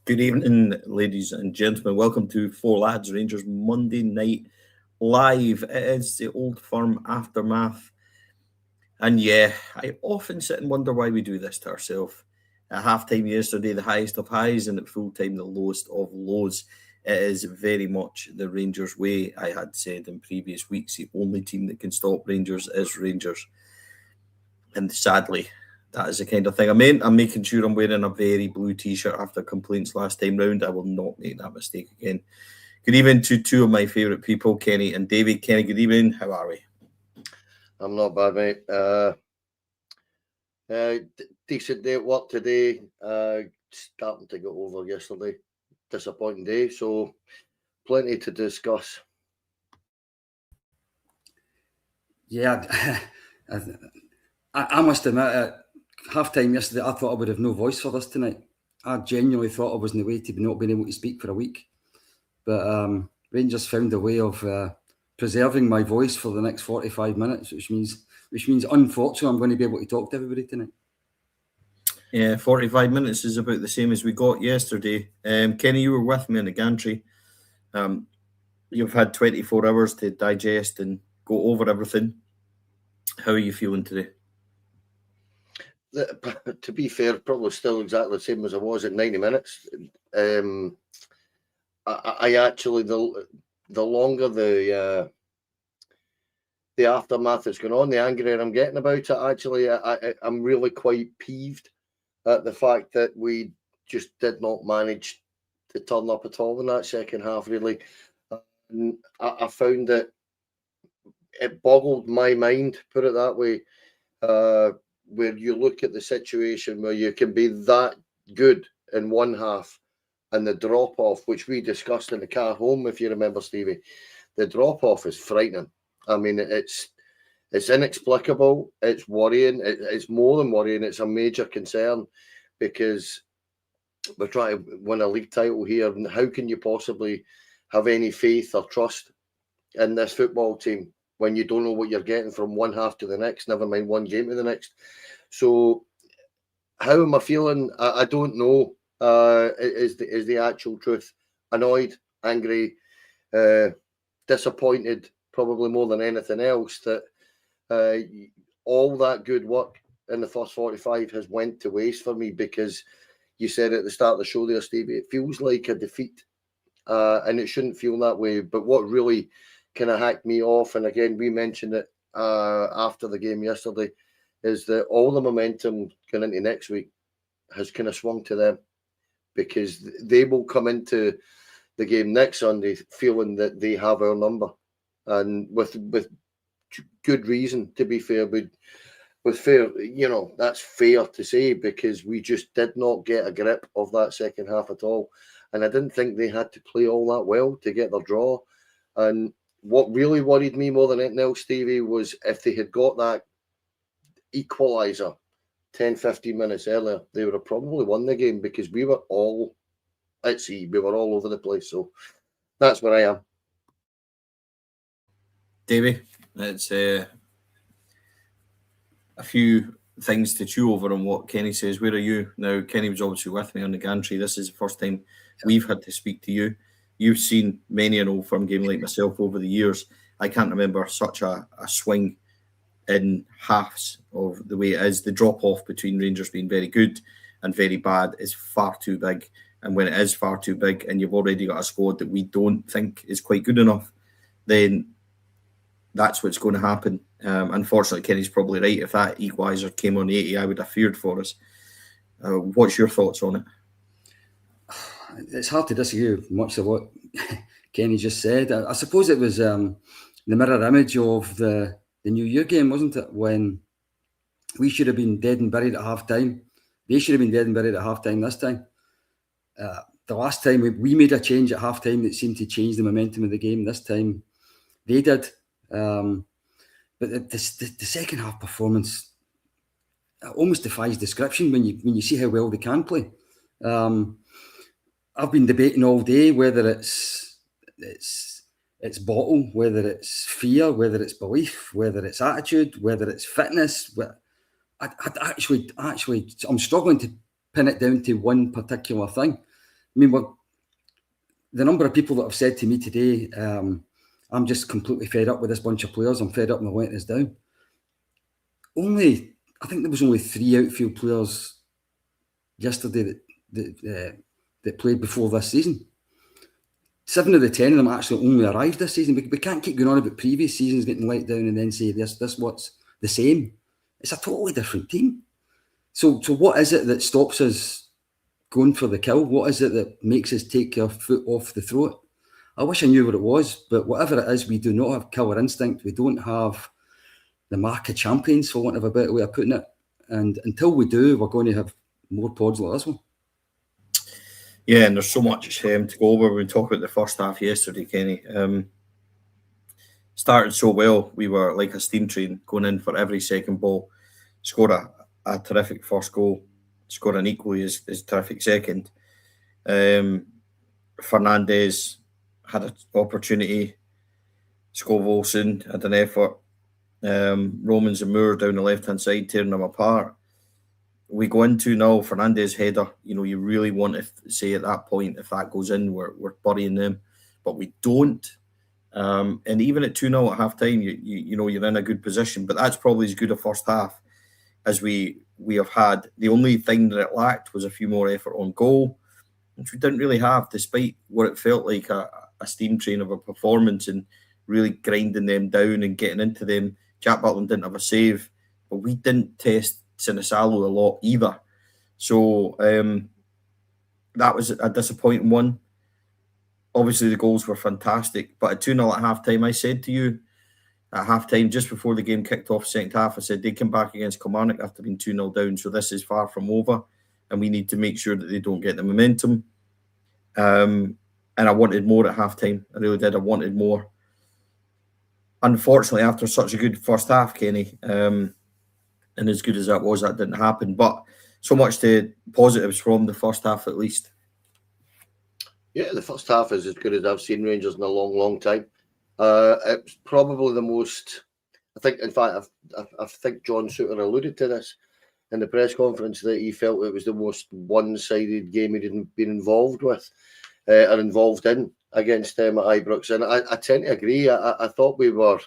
Good evening, ladies and gentlemen. Welcome to Four Lads Rangers Monday Night Live. It is the Old Firm aftermath. And yeah, I often sit and wonder why we do this to ourselves. At halftime yesterday, the highest of highs, and at full time, the lowest of lows. It is very much the Rangers way. I had said in previous weeks, the only team that can stop Rangers is Rangers. And sadly, that is the kind of thing I meant. I'm making sure I'm wearing a very blue t-shirt after complaints last time round. I will not make that mistake again. Good evening to two of my favourite people, Kenny and David. Kenny, good evening. How are we? I'm not bad, mate. Decent day at work today. Starting to get over yesterday. Disappointing day, so plenty to discuss. Yeah, I must admit, at half time yesterday, I thought I would have no voice for this tonight. I genuinely thought I was in the way to not being able to speak for a week. But Rangers found a way of preserving my voice for the next 45 minutes, which means unfortunately I'm going to be able to talk to everybody tonight. Yeah, 45 minutes is about the same as we got yesterday. Kenny, you were with me in the gantry. You've had 24 hours to digest and go over everything. How are you feeling today? To be fair, probably still exactly the same as I was at 90 minutes. I actually, the longer the aftermath is going on, the angrier I'm getting about it. Actually, I'm really quite peeved at the fact that we just did not manage to turn up at all in that second half, really. And I found that it boggled my mind, put it that way, where you look at the situation where you can be that good in one half and the drop-off, which we discussed in the car home, if you remember, Stevie, the drop-off is frightening. I mean, it's inexplicable. It's worrying. It's more than worrying. It's a major concern because we're trying to win a league title here. And how can you possibly have any faith or trust in this football team when you don't know what you're getting from one half to the next, never mind one game to the next? So how am I feeling? I don't know. Is the actual truth. Annoyed, angry, disappointed, probably more than anything else, that all that good work in the first 45 has went to waste for me, because you said at the start of the show there, Stevie, it feels like a defeat, and it shouldn't feel that way. But what really kind of hacked me off, and again, we mentioned it after the game yesterday, is that all the momentum going into next week has kind of swung to them, because they will come into the game next Sunday feeling that they have our number, and with good reason, to be fair. With fair, that's fair to say, because we just did not get a grip of that second half at all. And I didn't think they had to play all that well to get their draw. And what really worried me more than anything else, Stevie, was if they had got that equaliser 10, 15 minutes earlier, they would have probably won the game, because we were all at sea. We were all over the place. So that's where I am. Davey, it's a few things to chew over on what Kenny says. Where are you? Now, Kenny was obviously with me on the gantry. This is the first time we've had to speak to you. You've seen many an Old Firm game like myself over the years. I can't remember such a swing in halves of the way it is. The drop-off between Rangers being very good and very bad is far too big. And when it is far too big and you've already got a squad that we don't think is quite good enough, then that's what's going to happen. Unfortunately, Kenny's probably right. If that equaliser came on 80, I would have feared for us. What's your thoughts on it? It's hard to disagree with much of what Kenny just said. I suppose it was the mirror image of the New Year game, wasn't it? When we should have been dead and buried at half time. They should have been dead and buried at half time this time. The last time we made a change at half time that seemed to change the momentum of the game. This time they did. But the second half performance almost defies description when you see how well they can play. I've been debating all day whether it's bottle, whether it's fear, whether it's belief, whether it's attitude, whether it's fitness. I'm struggling to pin it down to one particular thing. mean, the number of people that have said to me today, I'm just completely fed up with this bunch of players. I'm fed up and they're letting us down. I think there was only 3 outfield players yesterday that played before this season. 7 of the 10 of them actually only arrived this season. We can't keep going on about previous seasons getting let down and then say this what's the same. It's a totally different team. So what is it that stops us going for the kill? What is it that makes us take our foot off the throat? I wish I knew what it was, but whatever it is, we do not have killer instinct. We don't have the mark of champions, for want of a better way of putting it. And until we do, we're going to have more pods like this one. Yeah, and there's so much to go over. We talked about the first half yesterday, Kenny. Started so well. We were like a steam train going in for every second ball. Scored a terrific first goal. Scored an equally as terrific second. Fernandez had an opportunity. Skov Olsen had an effort. Romans and Moore down the left-hand side tearing them apart. We go into now Fernandez header. You really want to say at that point, if that goes in, we're burying them, but we don't. And even at 2-0 at half time, you're in a good position. But that's probably as good a first half as we have had. The only thing that it lacked was a few more effort on goal, which we didn't really have, despite what it felt like a steam train of a performance and really grinding them down and getting into them. Jack Butland didn't have a save, but we didn't test Sinisalo a lot either. So that was a disappointing one. Obviously, the goals were fantastic, but at 2-0 at half-time, I said to you at half-time, just before the game kicked off second half, I said they come back against Kilmarnock after being 2-0 down, so this is far from over, and we need to make sure that they don't get the momentum. And I wanted more at half-time. I really did. I wanted more. Unfortunately, after such a good first half, Kenny, and as good as that was, that didn't happen. But so much to positives from the first half, at least. Yeah, the first half is as good as I've seen Rangers in a long, long time. It's probably the most. I think, in fact, I think John Souttar alluded to this in the press conference that he felt it was the most one-sided game he'd been involved with or involved in against them at Ibrox, and I tend to agree. I thought we were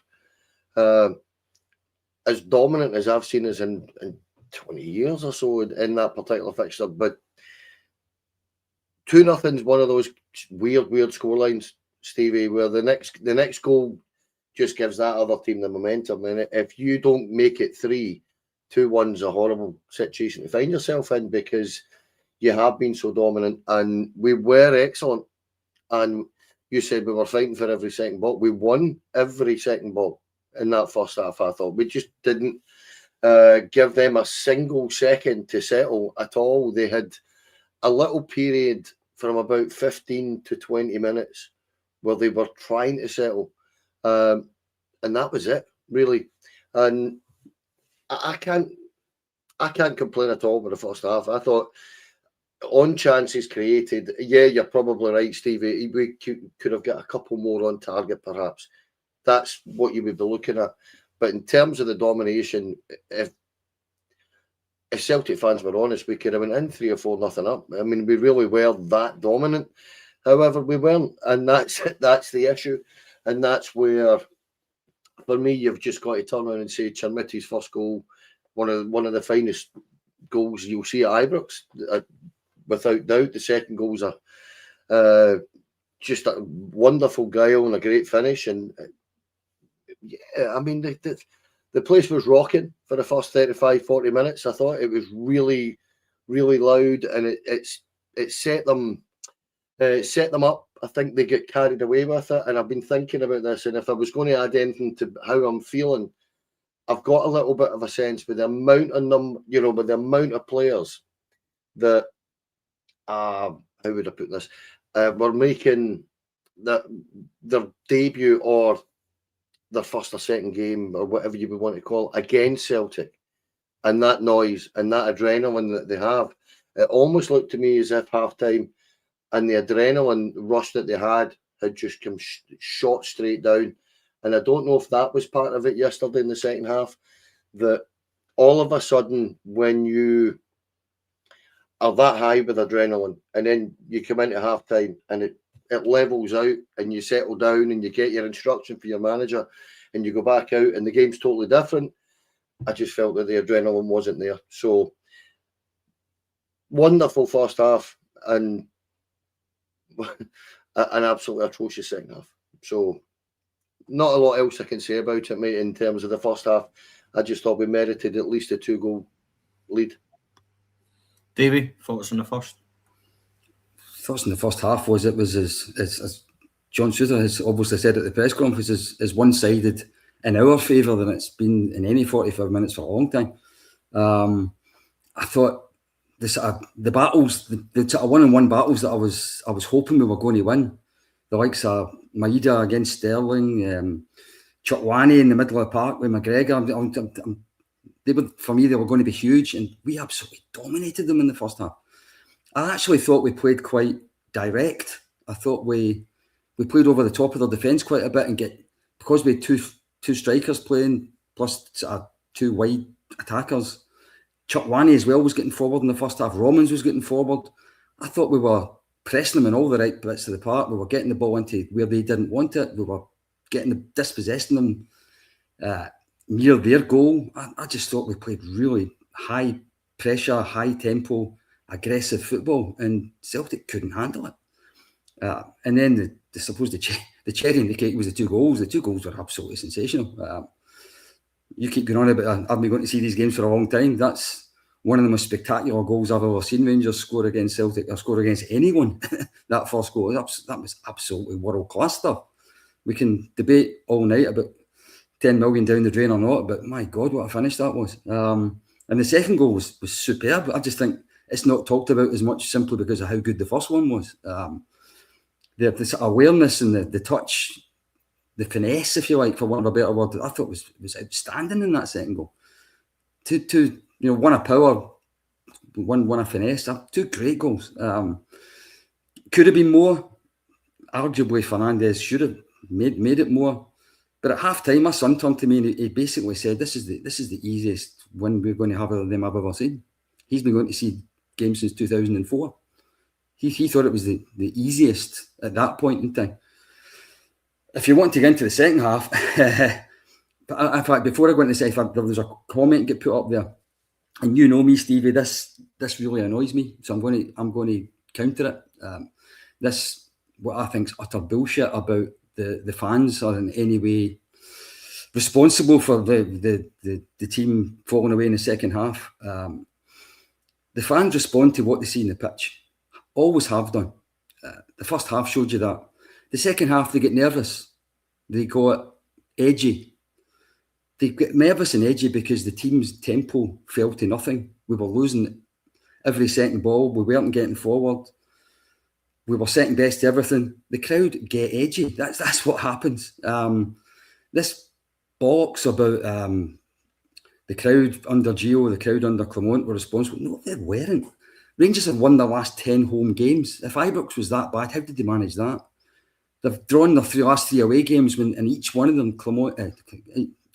as dominant as I've seen us in 20 years or so in that particular fixture, but 2-0 is one of those weird scorelines, Stevie, where the next goal just gives that other team the momentum, and if you don't make it 2-1's a horrible situation to find yourself in because you have been so dominant, and we were excellent. And you said we were fighting for every second ball. We won every second ball in that first half, I thought. We just didn't give them a single second to settle at all. They had a little period from about 15 to 20 minutes where they were trying to settle. And that was it, really. And I can't complain at all with the first half. I thought on chances created, yeah, you're probably right, Stevie. We could have got a couple more on target, perhaps. That's what you would be looking at. But in terms of the domination, if Celtic fans were honest, we could have went in 3 or 4-0 up. I mean, we really were that dominant. However, we weren't, and that's the issue, and that's where, for me, you've just got to turn around and say Chermiti's first goal, one of the finest goals you'll see at Ibrox. Without doubt, the second goal's just a wonderful guile and a great finish. And yeah, I mean, the place was rocking for the first 35, 40 minutes. I thought it was really, really loud, and it set them up. I think they get carried away with it. And I've been thinking about this, and if I was going to add anything to how I'm feeling, I've got a little bit of a sense with the amount of with the amount of players that how would I put this? Were making their debut or their first or second game or whatever you would want to call it against Celtic, and that noise and that adrenaline that they have, it almost looked to me as if half-time and the adrenaline rush that they had just come shot straight down. And I don't know if that was part of it yesterday in the second half, that all of a sudden when you are that high with adrenaline, and then you come into half time and it levels out and you settle down and you get your instruction for your manager and you go back out and the game's totally different. I just felt that the adrenaline wasn't there. So wonderful first half and an absolutely atrocious second half. So not a lot else I can say about it, mate, in terms of the first half. I just thought we merited at least a 2-goal lead. Davey, thoughts on the first? Thoughts in the first half was as John Souther has obviously said at the press conference, is one-sided in our favour than it's been in any 45 minutes for a long time. I thought the battles, the sort of one-on-one battles that I was hoping we were going to win, the likes of Maeda against Sterling, Chotwani in the middle of the park with McGregor, for me, they were going to be huge, and we absolutely dominated them in the first half. I actually thought we played quite direct. I thought we played over the top of their defence quite a bit, and because we had two strikers playing plus two wide attackers. Chotwani as well was getting forward in the first half. Romans was getting forward. I thought we were pressing them in all the right bits of the park. We were getting the ball into where they didn't want it. We were dispossessing them near their goal. I just thought we played really high pressure, high tempo, aggressive football, and Celtic couldn't handle it. And then the cherry in the cake was the 2 goals. The 2 goals were absolutely sensational. You keep going on about I've been going to see these games for a long time. That's one of the most spectacular goals I've ever seen Rangers score against Celtic or score against anyone. That first goal, that was absolutely world-class stuff. We can debate all night about 10 million down the drain or not, but my God, what a finish that was. And the second goal was superb. I just think it's not talked about as much simply because of how good the first one was. The awareness and the touch, the finesse, if you like, for want of a better word, I thought was outstanding in that second goal. One a power, one a finesse. 2 great goals. Could have been more. Arguably, Fernandes should have made it more. But at half time, my son turned to me and he basically said, "This is the easiest win we're going to have of them I've ever seen." He's been going to see games since 2004. He thought it was the easiest at that point in time. If you want to get into the second half, but in fact, before I go into the second half, there was a comment get put up there, and you know me, Stevie. This really annoys me, so I'm going to counter it. This what I think is utter bullshit about the fans are in any way responsible for the team falling away in the second half. The fans respond to what they see in the pitch. Always have done. The first half showed you that. The second half, they get nervous. They got edgy. They get nervous and edgy because the team's tempo fell to nothing. We were losing every second ball. We weren't getting forward. We were second best to everything. The crowd get edgy. That's what happens. This bollocks about the crowd under Gio, the crowd under Clement were responsible. No, they weren't. Rangers have won their last 10 home games. If Ibrox was that bad, how did they manage that? They've drawn their last 3 away games when in each one of them,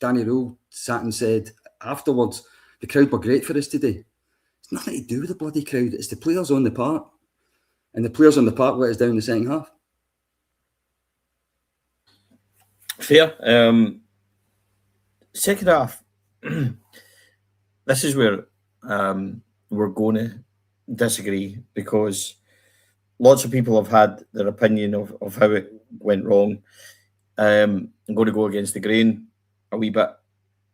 Danny Rule sat and said afterwards, the crowd were great for us today. It's nothing to do with the bloody crowd. It's the players on the park. And the players on the park let us down in the second half. Fair. Second half, this is where we're going to disagree because lots of people have had their opinion of how it went wrong. I'm going to go against the grain a wee bit.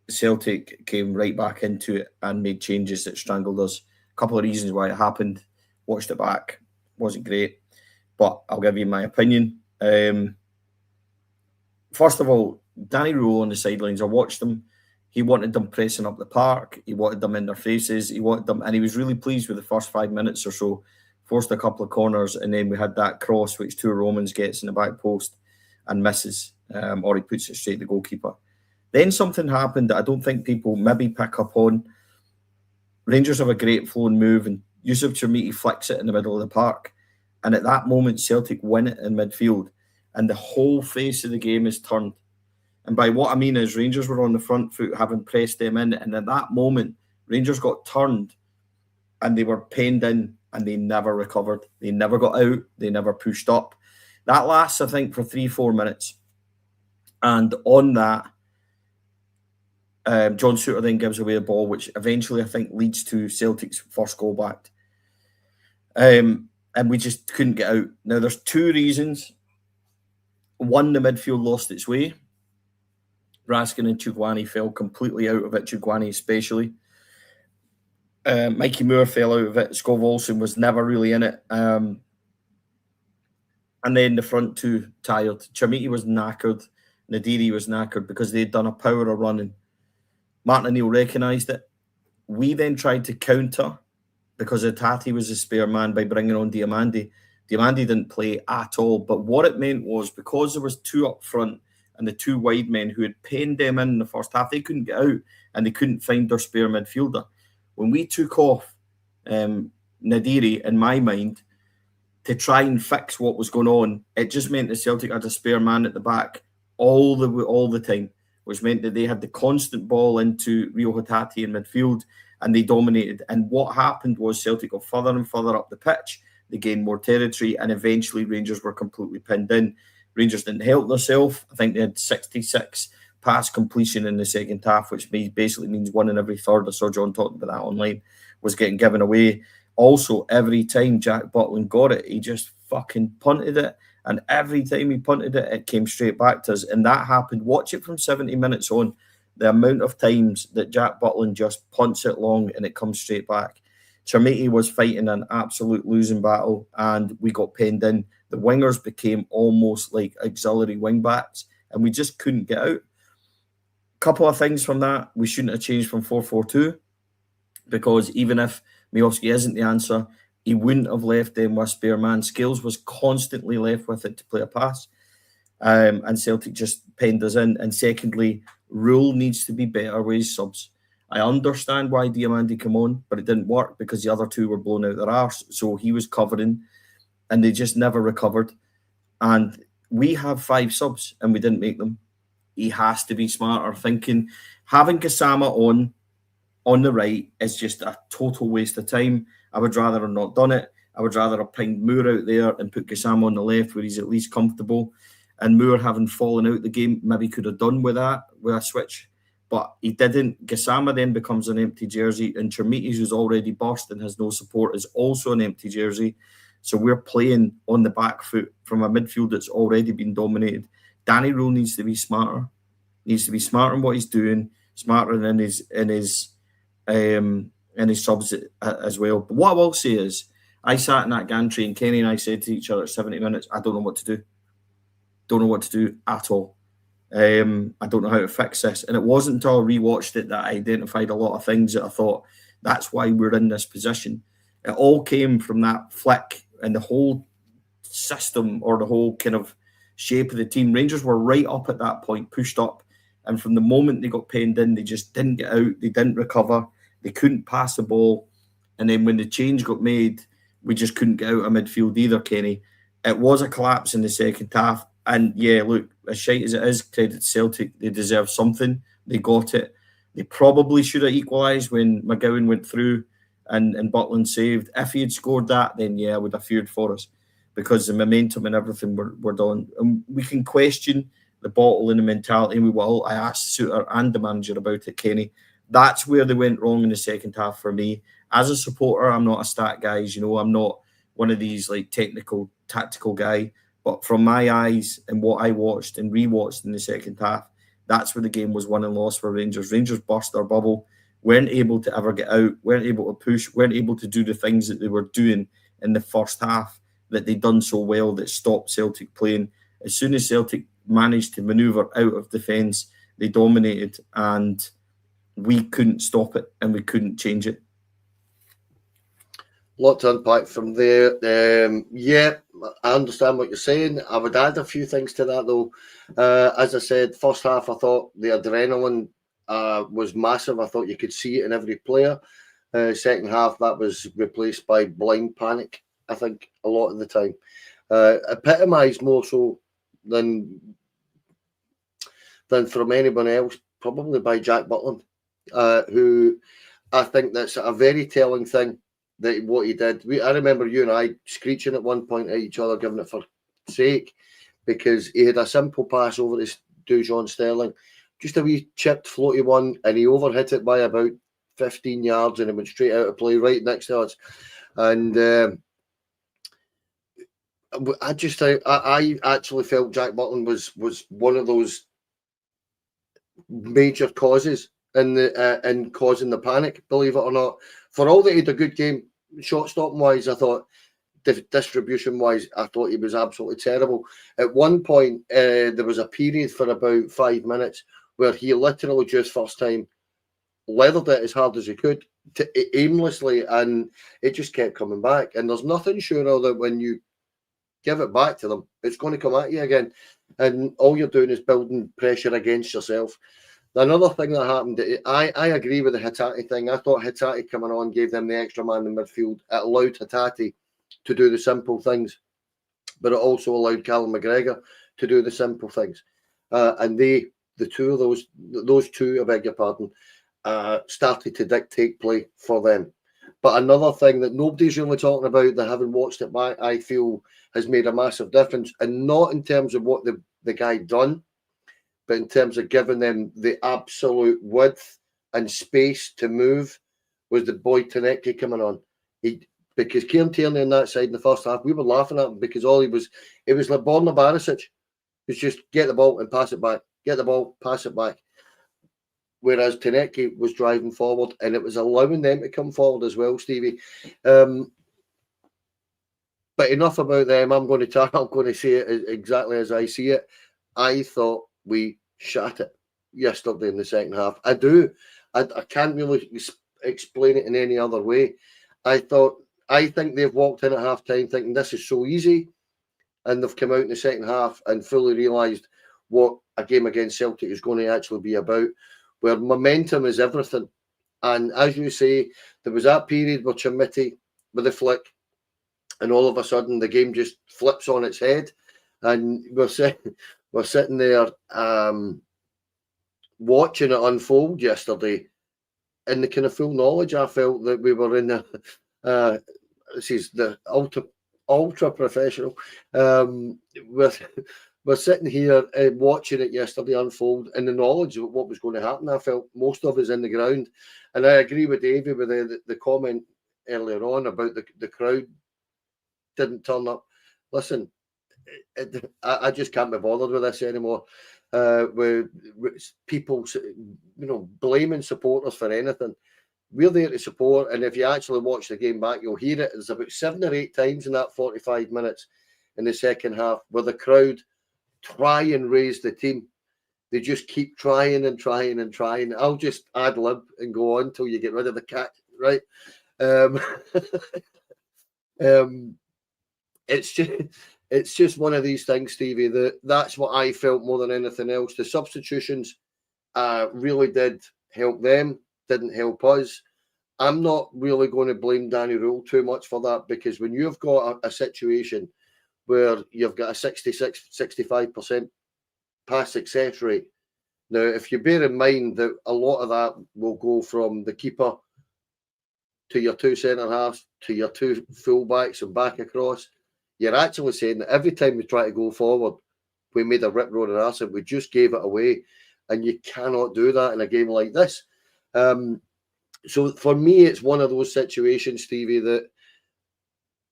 Celtic came right back into it and made changes that strangled us. A couple of reasons why it happened. Watched it back. Wasn't great. But I'll give you my opinion. First of all, Danny Rule on the sidelines, I watched him. He wanted them pressing up the park. He wanted them in their faces. He wanted them, and he was really pleased with the first 5 minutes or so. Forced a couple of corners, and then we had that cross, which Two Romans gets in the back post and misses, or he puts it straight to the goalkeeper. Then something happened that I don't think people maybe pick up on. Rangers have a great flowing move, and Yusuf Chermiti flicks it in the middle of the park. And at that moment, Celtic win it in midfield, and the whole face of the game is turned. And by what I mean is Rangers were on the front foot, having pressed them in. And at that moment, Rangers got turned and they were penned in and they never recovered. They never got out. They never pushed up. That lasts, I think, for 3-4 minutes. And on that, John Souttar then gives away the ball, which eventually I think leads to Celtic's first goal back. And we just couldn't get out. Now, there's two reasons. One, the midfield lost its way. Raskin and Chugwani fell completely out of it, Chugwani especially. Mikey Moore fell out of it. Skov Olsen was never really in it. And then the front two tired. Chermiti was knackered. Nadiri was knackered because they'd done a power of running. Martin O'Neill recognised it. We then tried to counter because Hatate was a spare man by bringing on Diamandi. Diamandi didn't play at all. But what it meant was because there was two up front and the two wide men who had penned them in the first half, they couldn't get out and they couldn't find their spare midfielder. When we took off Nadiri, in my mind, to try and fix what was going on, it just meant that Celtic had a spare man at the back all the time, which meant that they had the constant ball into Rio Hatate in midfield and they dominated. And what happened was Celtic got further and further up the pitch. They gained more territory and eventually Rangers were completely pinned in. Rangers didn't help themselves. I think they had 66 pass completion in the second half, which basically means 1 in every third. I saw John talking about that online, was getting given away. Also, every time Jack Butland got it, he just fucking punted it. And every time he punted it, it came straight back to us. And that happened. Watch it from 70 minutes on. The amount of times that Jack Butland just punts it long and it comes straight back. Chermiti was fighting an absolute losing battle and we got penned in. The wingers became almost like auxiliary wing backs and we just couldn't get out. Couple of things from that. We shouldn't have changed from 4-4-2 because even if Miovski isn't the answer, he wouldn't have left them with spare man. Scales was constantly left with it to play a pass. And Celtic just penned us in. And secondly, Rule needs to be better with his subs. I understand why Diamandi came on, but it didn't work because the other two were blown out their arse. So he was covering and they just never recovered. And we have 5 subs and we didn't make them. He has to be smarter. Thinking having Gassama on the right is just a total waste of time. I would rather have not done it. I would rather have pinged Moore out there and put Gassama on the left where he's at least comfortable. And Moore, having fallen out the game, maybe could have done with that, with a switch. But he didn't. Gassama then becomes an empty jersey. And Chermiti, who's already burst and has no support, is also an empty jersey. So we're playing on the back foot from a midfield that's already been dominated. Danny Rule needs to be smarter. Needs to be smarter in what he's doing, smarter in his subs as well. But what I will say is, I sat in that gantry and Kenny and I said to each other at 70 minutes, I don't know what to do. Don't know what to do at all. I don't know how to fix this. And it wasn't until I rewatched it that I identified a lot of things that I thought, that's why we're in this position. It all came from that flick and the whole system or the whole kind of shape of the team. Rangers were right up at that point, pushed up. And from the moment they got penned in, they just didn't get out. They didn't recover. They couldn't pass the ball. And then when the change got made, we just couldn't get out of midfield either, Kenny. It was a collapse in the second half. And yeah, look, as shite as it is, credit to Celtic, they deserve something. They got it. They probably should have equalised when McGowan went through and Butland saved. If he had scored that, then yeah, I would have feared for us because the momentum and everything were done. And we can question the bottle and the mentality, and we will. I asked Souttar and the manager about it, Kenny. That's where they went wrong in the second half for me. As a supporter, I'm not a stat guy, I'm not one of these like technical, tactical guy. But from my eyes and what I watched and rewatched in the second half, that's where the game was won and lost for Rangers. Rangers burst their bubble, weren't able to ever get out, weren't able to push, weren't able to do the things that they were doing in the first half that they'd done so well that stopped Celtic playing. As soon as Celtic managed to manoeuvre out of defence, they dominated and we couldn't stop it and we couldn't change it. Lot to unpack from there. Yeah, I understand what you're saying. I would add a few things to that though. As I said, first half I thought the adrenaline was massive. I thought you could see it in every player. Second half that was replaced by blind panic, I think, a lot of the time. Epitomised more so than from anyone else, probably by Jack Butland, who I think that's a very telling thing that what he did. I remember you and I screeching at one point at each other, giving it for sake, because he had a simple pass over to John Sterling, just a wee chipped floaty one, and he overhit it by about 15 yards, and it went straight out of play right next to us. And I actually felt Jack Butland was one of those major causes in causing the panic, believe it or not. For all that he had a good game, shot stopping wise, I thought, distribution wise, I thought he was absolutely terrible. At one point, there was a period for about 5 minutes where he literally just first time leathered it as hard as he could, aimlessly, and it just kept coming back. And there's nothing surer that when you give it back to them, it's going to come at you again, and all you're doing is building pressure against yourself. Another thing that happened, I agree with the Hatate thing. I thought Hatate coming on gave them the extra man in midfield. It allowed Hatate to do the simple things, but it also allowed Callum McGregor to do the simple things. And the two of those two, I beg your pardon, started to dictate play for them. But another thing that nobody's really talking about, that having watched it back, I feel has made a massive difference, and not in terms of what the guy done, but in terms of giving them the absolute width and space to move, was the boy Tanecki coming on. Because Kieran Tierney on that side in the first half, we were laughing at him because all it was like Borna Barisic. It was just get the ball and pass it back, get the ball, pass it back. Whereas Tanecki was driving forward, and it was allowing them to come forward as well, Stevie. But enough about them. I'm going to say it exactly as I see it. I thought we shat it yesterday in the second half. I do. I can't really explain it in any other way. I think they've walked in at half time thinking this is so easy, and they've come out in the second half and fully realised what a game against Celtic is going to actually be about, where momentum is everything. And as you say, there was that period where Chermiti with a flick, and all of a sudden the game just flips on its head, and we're sitting there watching it unfold yesterday in the kind of full knowledge I felt that we were in this is the ultra professional. We're sitting here watching it yesterday unfold in the knowledge of what was going to happen. I felt most of us in the ground, and I agree with Davey with the comment earlier on about the crowd didn't turn up. Listen, I just can't be bothered with this anymore. With people, blaming supporters for anything. We're there to support, and if you actually watch the game back, you'll hear it. There's about 7 or 8 times in that 45 minutes in the second half where the crowd try and raise the team. They just keep trying and trying and trying. I'll just ad lib and go on till you get rid of the cat, right? It's just one of these things, Stevie. That's what I felt more than anything else. The substitutions really did help them, didn't help us. I'm not really going to blame Danny Rule too much for that, because when you've got a situation where you've got a 65% pass success rate, now if you bear in mind that a lot of that will go from the keeper to your 2 centre halves to your 2 full-backs and back across, you're actually saying that every time we try to go forward, we made a rip road of asset. We just gave it away, and you cannot do that in a game like this. So for me, it's one of those situations, Stevie, that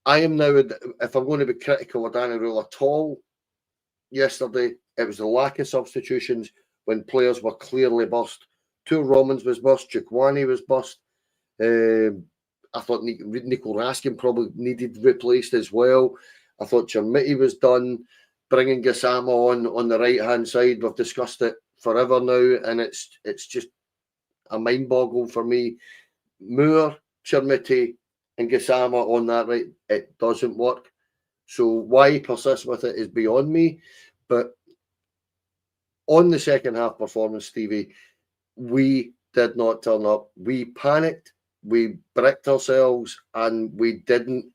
I am now, if I'm going to be critical of Danny Rule at all, yesterday, it was the lack of substitutions when players were clearly burst. Two Romans was burst, Chukwani was burst. I thought Nico Raskin probably needed replaced as well. I thought Chermiti was done. Bringing Gassama on the right-hand side, we've discussed it forever now, and it's just a mind boggle for me. Moore, Chermiti, and Gassama on that right, it doesn't work. So why persist with it is beyond me. But on the second half performance, Stevie, we did not turn up. We panicked, we bricked ourselves, and we didn't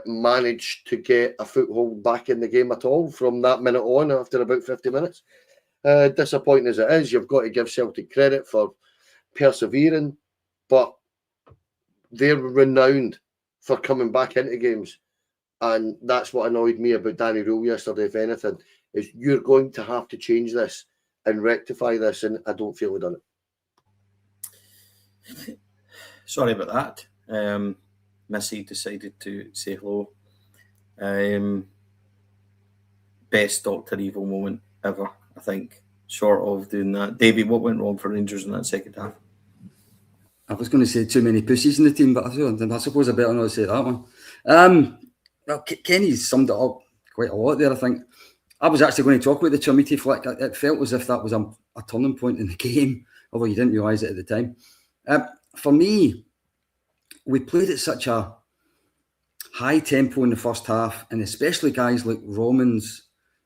manage to get a foothold back in the game at all from that minute on after about 50 minutes. Disappointing as it is, you've got to give Celtic credit for persevering, but they're renowned for coming back into games. And that's what annoyed me about Danny Rule yesterday, if anything, is you're going to have to change this and rectify this, and I don't feel we've done it. Sorry about that. Missy decided to say hello. Best Dr. Evil moment ever, I think, short of doing that. Davey, what went wrong for Rangers in that second half? I was going to say too many pussies in the team, but I suppose I better not say that one. Well, Kenny's summed it up quite a lot there, I think. I was actually going to talk about the Chermiti flick. It felt as if that was a turning point in the game, although you didn't realise it at the time. For me, we played at such a high tempo in the first half, and especially guys like Romans,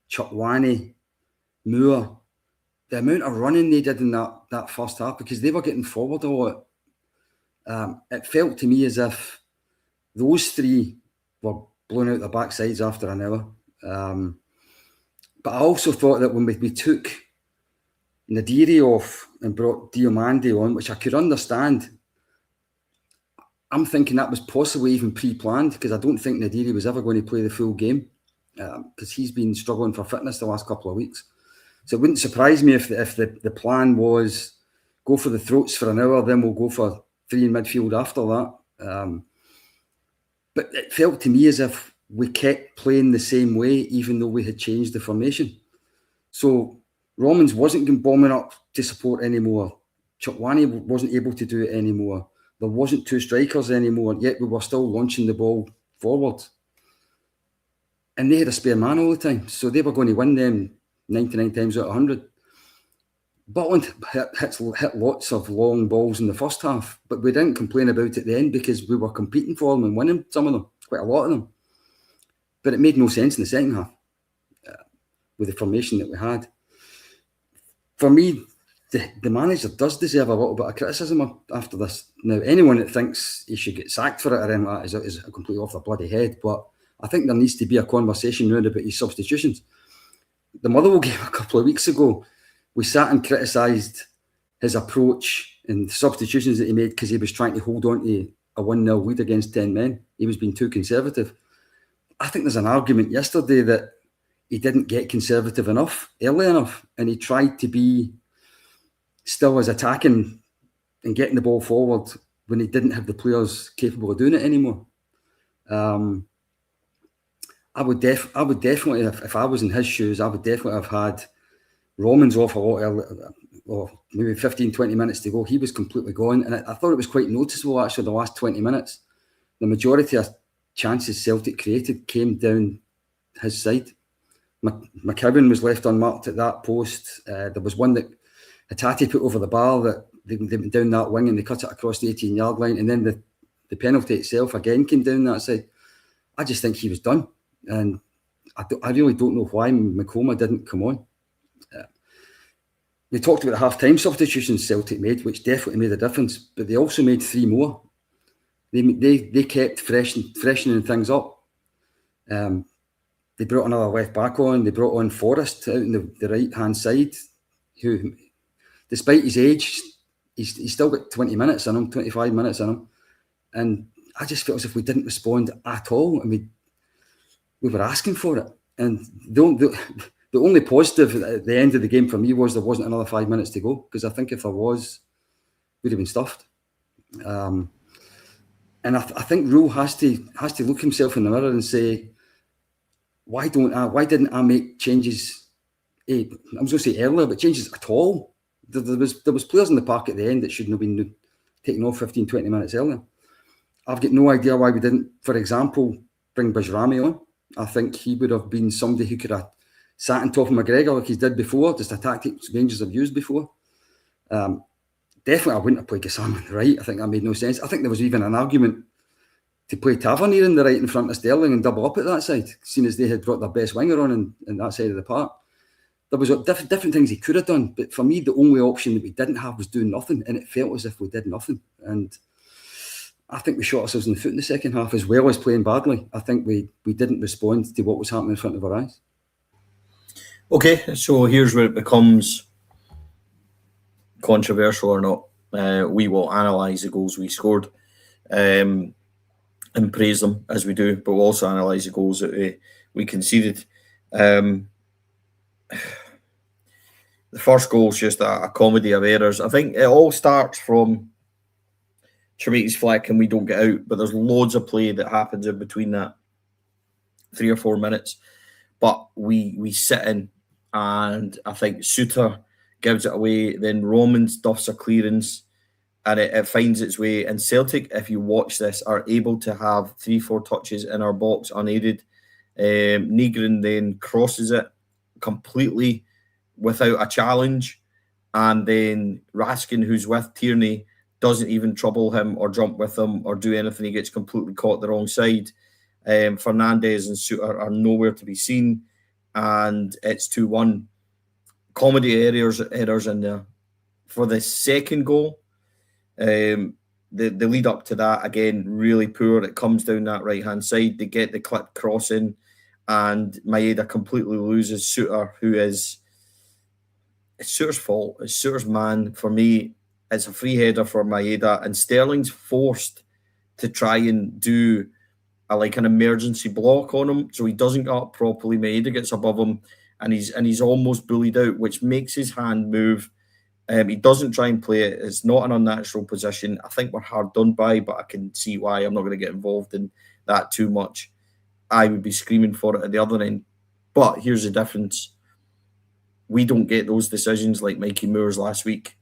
Chutwani, Moore, the amount of running they did in that first half, because they were getting forward a lot. It felt to me as if those three were blown out their backsides after an hour. But I also thought that when we took Nadiri off and brought Diomande on, which I could understand, I'm thinking that was possibly even pre-planned, because I don't think Nadiri was ever going to play the full game, because he's been struggling for fitness the last couple of weeks. So it wouldn't surprise me if the plan was go for the throats for an hour, then we'll go for three in midfield after that. But it felt to me as if we kept playing the same way, even though we had changed the formation. So Romans wasn't bombing up to support anymore. Chutwani wasn't able to do it anymore. There wasn't two strikers anymore, yet we were still launching the ball forward. And they had a spare man all the time, so they were going to win them 99 times out of 100. Butland hit lots of long balls in the first half, but we didn't complain about it at the end because we were competing for them and winning some of them, quite a lot of them. But it made no sense in the second half with the formation that we had. For me, the manager does deserve a little bit of criticism after this. Now, anyone that thinks he should get sacked for it or anything like that is completely off their bloody head. But I think there needs to be a conversation round about his substitutions. The Motherwell game a couple of weeks ago, we sat and criticised his approach and the substitutions that he made because he was trying to hold on to a 1-0 lead against 10 men. He was being too conservative. I think there's an argument yesterday that he didn't get conservative enough, early enough, and he tried to be still as attacking and getting the ball forward when he didn't have the players capable of doing it anymore. I would definitely, if I was in his shoes, I would definitely have had Romans off a lot earlier, or maybe 15, 20 minutes to go. He was completely gone, and I thought it was quite noticeable actually the last 20 minutes. The majority of chances Celtic created came down his side. McKibben was left unmarked at that post. There was one that Hatate put over the bar that they went down that wing and they cut it across the 18-yard line, and then the penalty itself again came down that side. I just think he was done, and I really don't know why McComa didn't come on. We talked about the half-time substitutions Celtic made, which definitely made a difference, but they also made three more. They kept freshening things up. They brought another left back on. They brought on Forrest out on the right-hand side, who, despite his age, he's still got 20 minutes in him, 25 minutes in him. And I just felt as if we didn't respond at all, and we were asking for it. And the only positive at the end of the game for me was there wasn't another 5 minutes to go, because I think if there was, we'd have been stuffed. And I think Rule has to look himself in the mirror and say, why didn't I make changes? I was going to say earlier, but changes at all. There was players in the park at the end that shouldn't have been taken off 15, 20 minutes earlier. I've got no idea why we didn't, for example, bring Bajrami on. I think he would have been somebody who could have sat on top of McGregor like he did before, just a tactic Rangers have used before. Definitely, I wouldn't have played Gassam on the right. I think that made no sense. I think there was even an argument to play Tavernier in the right in front of Sterling and double up at that side, seeing as they had brought their best winger on in that side of the park. There was different things he could have done, but for me, the only option that we didn't have was doing nothing, and it felt as if we did nothing. And I think we shot ourselves in the foot in the second half, as well as playing badly. I think we didn't respond to what was happening in front of our eyes. Okay, so here's where it becomes controversial or not. We will analyse the goals we scored. and praise them as we do, but we'll also analyse the goals that we conceded. The first goal is just a comedy of errors. I think it all starts from Chimiti's flick and we don't get out, but there's loads of play that happens in between that 3 or 4 minutes. But we sit in, and I think Suter gives it away, then Roman stuffs a clearance, and it finds its way. And Celtic, if you watch this, are able to have 3-4 touches in our box unaided. Nygren then crosses it completely without a challenge, and then Raskin, who's with Tierney, doesn't even trouble him or jump with him or do anything. He gets completely caught the wrong side. Fernandez and Suter are nowhere to be seen, and it's 2-1. Comedy errors in there. For the second goal, the lead up to that, again, really poor. It comes down that right-hand side. They get the clip crossing, and Maeda completely loses Suter, who is... It's Suter's fault. It's Suter's man. For me, it's a free header for Maeda, and Sterling's forced to try and do an emergency block on him, so he doesn't get up properly. Maeda gets above him, and he's almost bullied out, which makes his hand move. He doesn't try and play it. It's not an unnatural position. I think we're hard done by, but I can see why. I'm not going to get involved in that too much. I would be screaming for it at the other end. But here's the difference. We don't get those decisions like Mikey Moore's last week.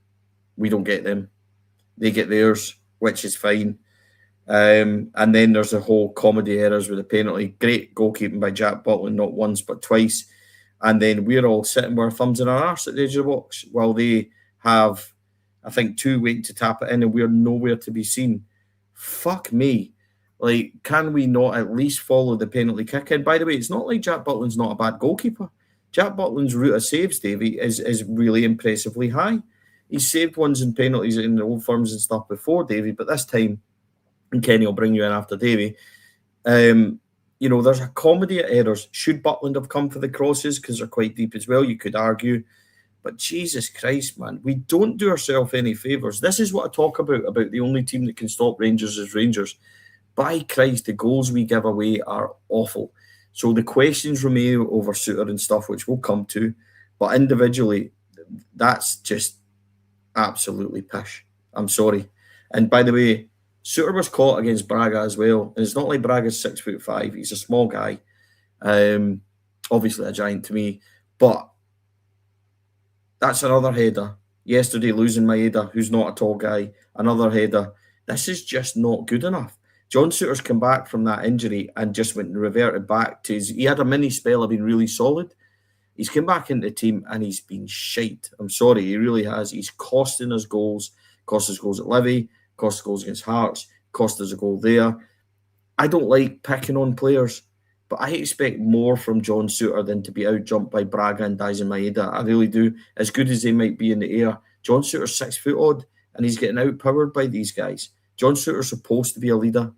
We don't get them. They get theirs, which is fine. And then there's the whole comedy errors with the penalty. Great goalkeeping by Jack Butland, not once but twice. And then we're all sitting with our thumbs in our arse at the edge of the box while they have, I think, 2 waiting to tap it in, and we're nowhere to be seen. Fuck me. Can we not at least follow the penalty kick in? By the way, it's not like Jack Butland's not a bad goalkeeper. Jack Butland's route of saves, Davey, is really impressively high. He's saved ones in penalties in the Old Firms and stuff before, Davey, but this time, and Kenny will bring you in after Davey, there's a comedy of errors. Should Butland have come for the crosses because they're quite deep as well? You could argue. But Jesus Christ, man, we don't do ourselves any favours. This is what I talk about the only team that can stop Rangers is Rangers. By Christ, the goals we give away are awful. So the questions remain over Suter and stuff, which we'll come to. But individually, that's just absolutely pish. I'm sorry. And by the way, Suter was caught against Braga as well. And it's not like Braga's 6'5". He's a small guy. Obviously a giant to me. But that's another header. Yesterday, losing Maeda, who's not a tall guy. Another header. This is just not good enough. John Suter's come back from that injury and just reverted back to his... He had a mini spell of being really solid. He's come back into the team and he's been shite. I'm sorry, he really has. He's costing us goals. Cost us goals at Livy. Cost us goals against Hearts. Cost us a goal there. I don't like picking on players, but I expect more from John Suter than to be out-jumped by Braga and Daisen Maeda. I really do. As good as they might be in the air, John Suter's 6 foot odd and he's getting outpowered by these guys. John Suter's supposed to be a leader.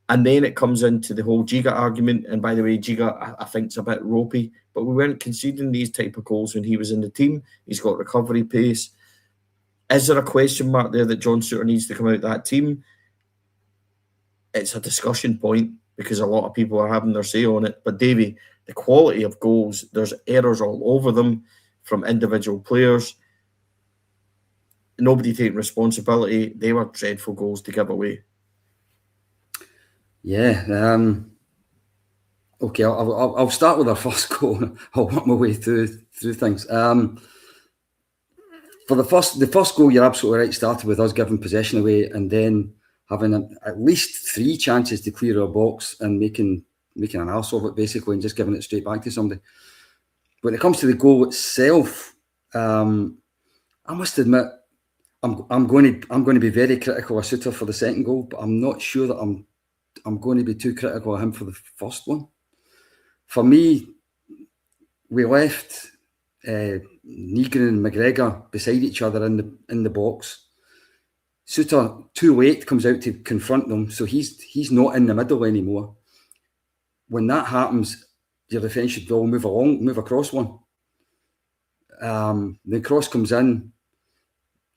And then it comes into the whole Giga argument. And by the way, Giga, I think, is a bit ropey. But we weren't conceding these type of goals when he was in the team. He's got recovery pace. Is there a question mark there that John Suter needs to come out of that team? It's a discussion point because a lot of people are having their say on it. But Davey, the quality of goals, there's errors all over them from individual players. Nobody taking responsibility. They were dreadful goals to give away. Yeah. Okay, I'll start with our first goal. I'll work my way through things. For the first goal, you're absolutely right. Started with us giving possession away and then having at least 3 chances to clear our box and making an arse of it basically, and just giving it straight back to somebody. When it comes to the goal itself, I must admit, I'm going to be very critical of Suter for the second goal, but I'm not sure that I'm going to be too critical of him for the first one. For me, we left Nygren and McGregor beside each other in the box. Suter, too late, comes out to confront them, so he's not in the middle anymore. When that happens, your defence should all move across one. The cross comes in.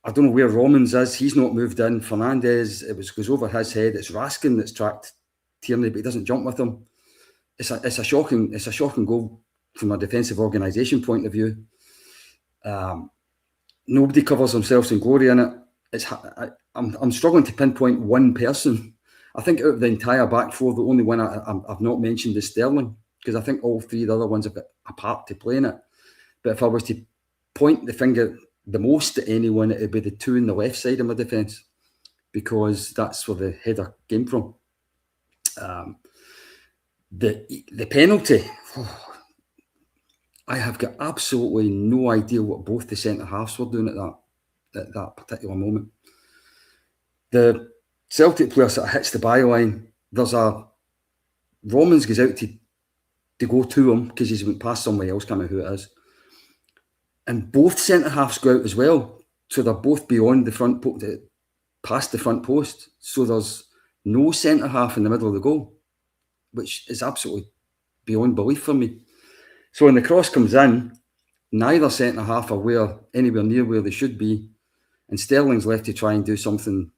I don't know where Romans is. He's not moved in. Fernandes, goes over his head. It's Raskin that's tracked Tierney, but he doesn't jump with him. It's a shocking goal from a defensive organisation point of view. Nobody covers themselves in glory in it. I'm struggling to pinpoint one person. I think out of the entire back four, the only one I've not mentioned is Sterling, because I think all three of the other ones have got a part to play in it. But if I was to point the finger the most at anyone, it would be the two on the left side of my defence, because that's where the header came from. The penalty, I have got absolutely no idea what both the centre halves were doing at that particular moment. The Celtic player sort of hits the byline. Romans goes out to go to him because he's went past somebody else, can't remember who it is. And both centre halves go out as well. So they're both beyond the front past the front post. So there's no centre half in the middle of the goal, which is absolutely beyond belief for me. So when the cross comes in, neither centre half are anywhere near where they should be, and Sterling's left to try and do something.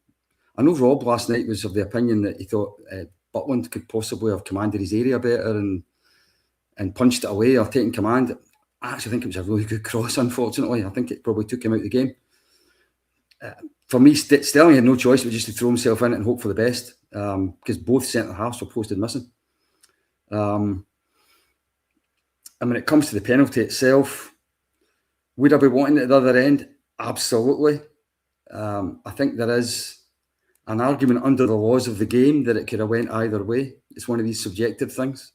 I know Rob last night was of the opinion that he thought Butland could possibly have commanded his area better and punched it away or taken command. I actually think it was a really good cross, unfortunately. I think it probably took him out of the game. For me, Sterling had no choice but just to throw himself in it and hope for the best, because both centre halves were posted missing. And when it comes to the penalty itself, would I be wanting it at the other end? Absolutely. I think there is an argument under the laws of the game that it could have went either way. It's one of these subjective things.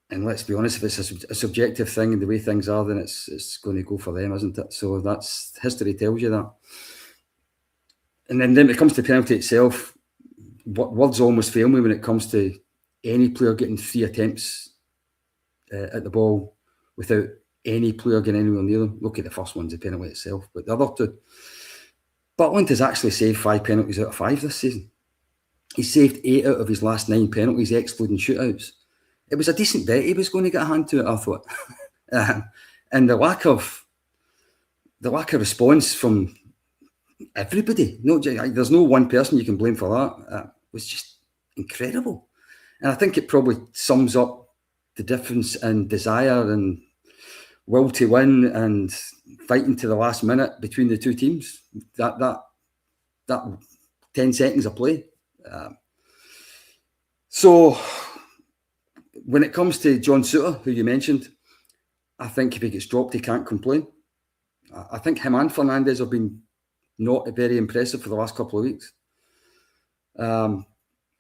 And let's be honest, if it's a subjective thing and the way things are, then it's going to go for them, isn't it? So that's history tells you that. And then when it comes to the penalty itself, words almost fail me when it comes to any player getting 3 attempts at the ball without any player getting anywhere near them. Look at the first one's the penalty itself, but the other two. Butland has actually saved 5 penalties out of 5 this season. He saved 8 out of his last 9 penalties, excluding shootouts. It was a decent bet he was going to get a hand to it, I thought. And the lack of response from everybody, there's no one person you can blame for that, was just incredible. And I think it probably sums up the difference in desire and will to win and fighting to the last minute between the two teams. That 10 seconds of play. So when it comes to John Souttar, who you mentioned, I think if he gets dropped, he can't complain. I think him and Fernandes have been not very impressive for the last couple of weeks. I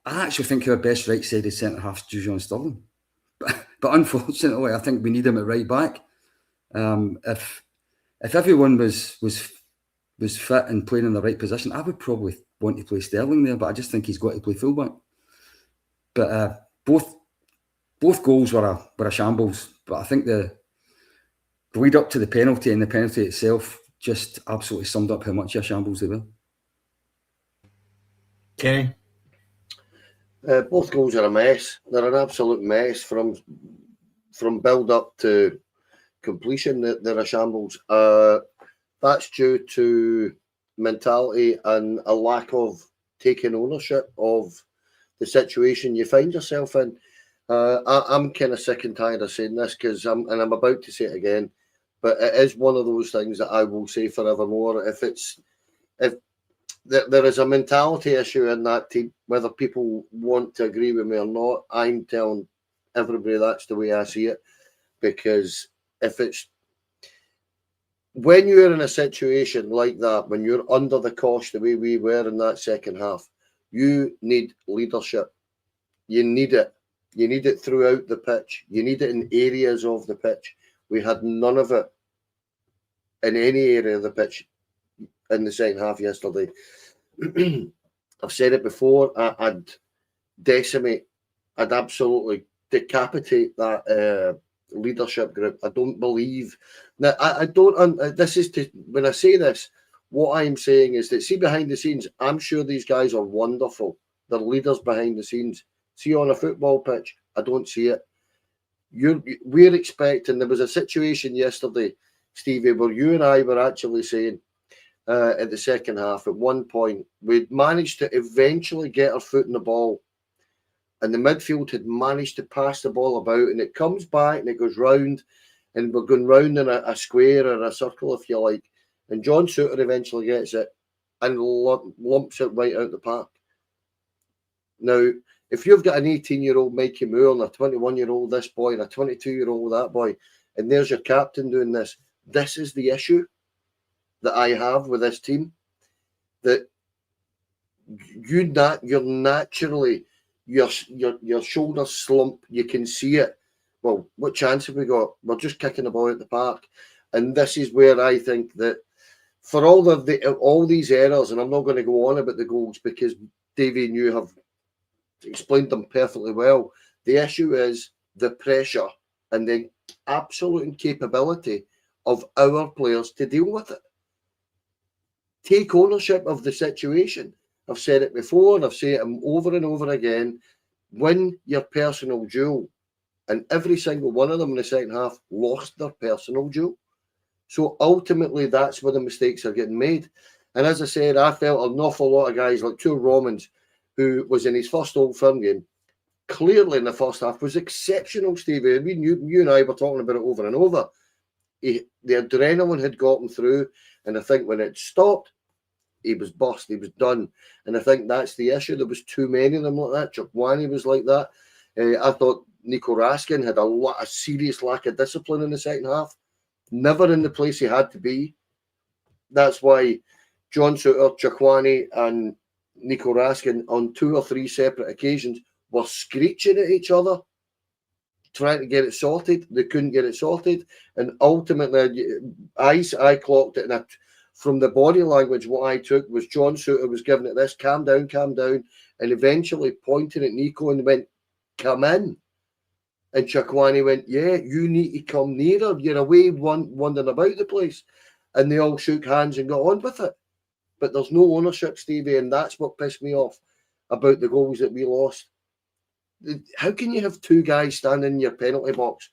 actually think our best right-sided centre-half is John Sterling. But unfortunately, I think we need him at right back. If everyone was fit and playing in the right position, I would probably want to play Sterling there, but I just think he's got to play fullback. But both goals were a shambles. But I think the lead up to the penalty and the penalty itself just absolutely summed up how much a shambles they were. Kenny? Both goals are a mess. They're an absolute mess from build up to completion. They're a shambles. That's due to mentality and a lack of taking ownership of the situation you find yourself in. I'm kind of sick and tired of saying this because I'm about to say it again, but it is one of those things that I will say forevermore. If there is a mentality issue in that team, whether people want to agree with me or not, I'm telling everybody that's the way I see it. Because when you're in a situation like that, when you're under the cosh the way we were in that second half, you need leadership. You need it. You need it throughout the pitch. You need it in areas of the pitch. We had none of it in any area of the pitch in the second half yesterday. I've said it before. I'd decimate. I'd absolutely decapitate that leadership group. I don't believe that. I don't. This is when I say this. What I'm saying is that, see, behind the scenes, I'm sure these guys are wonderful. They're leaders behind the scenes. See, on a football pitch, I don't see it. We're expecting. There was a situation yesterday, Stevie, where you and I were actually saying, at the second half. At one point, we'd managed to eventually get our foot in the ball, and the midfield had managed to pass the ball about, and it comes back and it goes round, and we're going round in a square or a circle, if you like. And John Souttar eventually gets it and lumps it right out the park. Now, if you've got an 18-year-old Mikey Moore and a 21-year-old this boy and a 22-year-old that boy, and there's your captain doing this, this is the issue that I have with this team. That you're naturally, your shoulders slump, you can see it. Well, what chance have we got? We're just kicking the ball at the park. And this is where I think that for all these errors, and I'm not going to go on about the goals because Davey and you have explained them perfectly well. The issue is the pressure and the absolute incapability of our players to deal with it. Take ownership of the situation. I've said it before and I've said it over and over again. Win your personal duel. And every single one of them in the second half lost their personal duel. So ultimately, that's where the mistakes are getting made. And as I said, I felt an awful lot of guys like Tour Romans, who was in his first Old Firm game, clearly in the first half was exceptional, Stevie. You and I were talking about it over and over. The adrenaline had got him through. And I think when it stopped, he was bust. He was done. And I think that's the issue. There was too many of them like that. Chukwani was like that. I thought Nico Raskin had a serious lack of discipline in the second half. Never in the place he had to be. That's why John Souttar, Chukwani and Nico Raskin on 2 or 3 separate occasions were screeching at each other, trying to get it sorted. They couldn't get it sorted. And ultimately, I clocked it. And from the body language, what I took was John Souttar was giving it this, calm down, and eventually pointing at Nico and went, come in. And Chukwani went, yeah, you need to come nearer. You're away wandering about the place. And they all shook hands and got on with it. But there's no ownership, Stevie, and that's what pissed me off about the goals that we lost. How can you have 2 guys standing in your penalty box,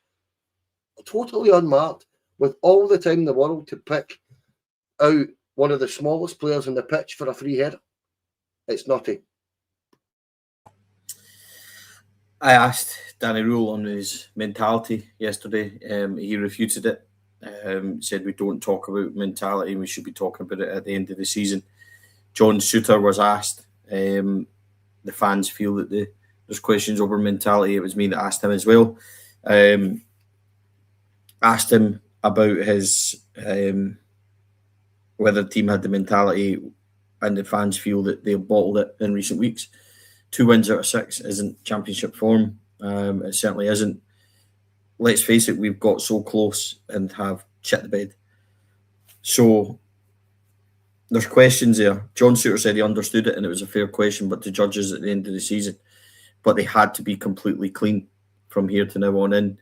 totally unmarked, with all the time in the world to pick out one of the smallest players on the pitch for a free header? It's nutty. I asked Danny Rule on his mentality yesterday. He refuted it. Said we don't talk about mentality and we should be talking about it at the end of the season. John Souttar was asked. The fans feel that there's questions over mentality. It was me that asked him as well. Asked him about his whether the team had the mentality, and the fans feel that they've bottled it in recent weeks. 2 wins out of 6 isn't championship form. It certainly isn't. Let's face it, we've got so close and have shit the bed. So there's questions there. John Souttar said he understood it and it was a fair question, but to judges at the end of the season. But they had to be completely clean from here to now on in.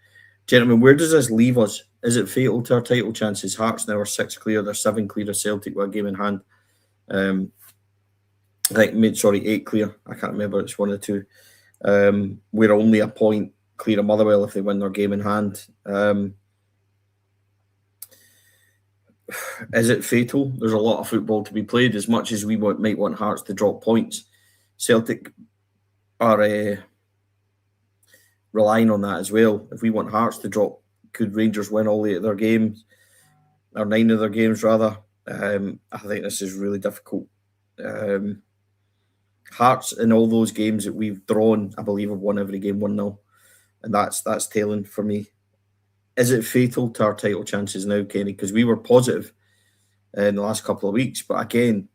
Gentlemen, where does this leave us? Is it fatal to our title chances? Hearts now are 6 clear. They're 7 clear of Celtic with a game in hand. I think, 8 clear. I can't remember. It's 1 or 2. We're only a point clear of Motherwell if they win their game in hand. Is it fatal? There's a lot of football to be played. As much as we might want Hearts to drop points, Celtic are relying on that as well. If we want Hearts to drop, could Rangers win all 8 of their games, or 9 of their games rather? I think this is really difficult. Hearts in all those games that we've drawn, I believe, have won every game 1-0, and that's telling for me. Is it fatal to our title chances now, Kenny? Because we were positive in the last couple of weeks, but again,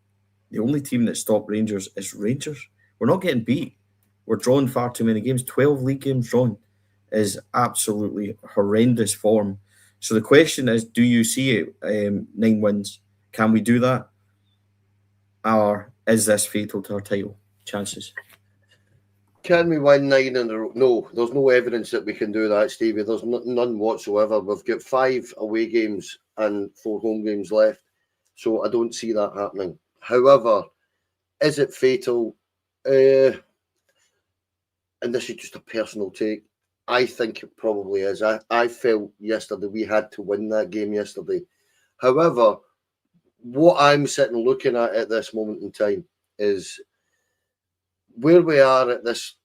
the only team that stopped Rangers is Rangers. We're not getting beat. We're drawing far too many games. 12 league games drawn is absolutely horrendous form. So the question is, do you see it 9 wins? Can we do that? Or is this fatal to our title chances? Can we win 9 in a row? No, there's no evidence that we can do that, Stevie. There's none whatsoever. We've got 5 away games and 4 home games left. So I don't see that happening. However, is it fatal? And this is just a personal take. I think it probably is. I felt yesterday we had to win that game yesterday. However, what I'm sitting looking at this moment in time is where we are at this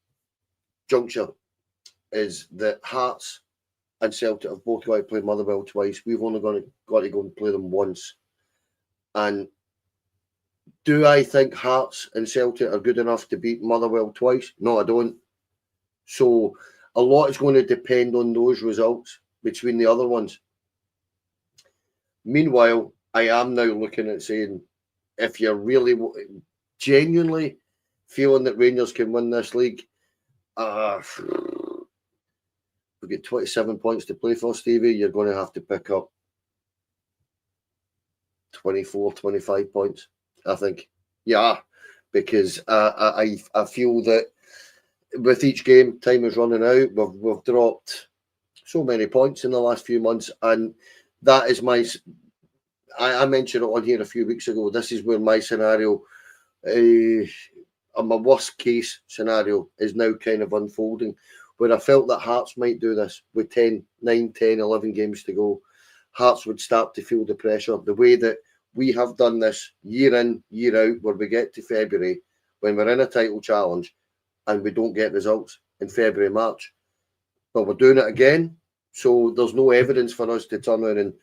juncture is that Hearts and Celtic have both got to play Motherwell twice. We've only got to go and play them once. And do I think Hearts and Celtic are good enough to beat Motherwell twice? No, I don't. So a lot is going to depend on those results between the other ones. Meanwhile, I am now looking at saying, if you're really genuinely feeling that Rangers can win this league, we get 27 points to play for, Stevie. You're going to have to pick up 24, 25 points, I think. Yeah, because I feel that with each game, time is running out. We've dropped so many points in the last few months, and that is my. I mentioned it on here a few weeks ago. This is where my scenario, my worst case scenario, is now kind of unfolding. Where I felt that Hearts might do this with 9, 10, 11 games to go. Hearts would start to feel the pressure. The way that we have done this year in, year out, where we get to February, when we're in a title challenge, and we don't get results in February, March. But we're doing it again. So there's no evidence for us to turn around and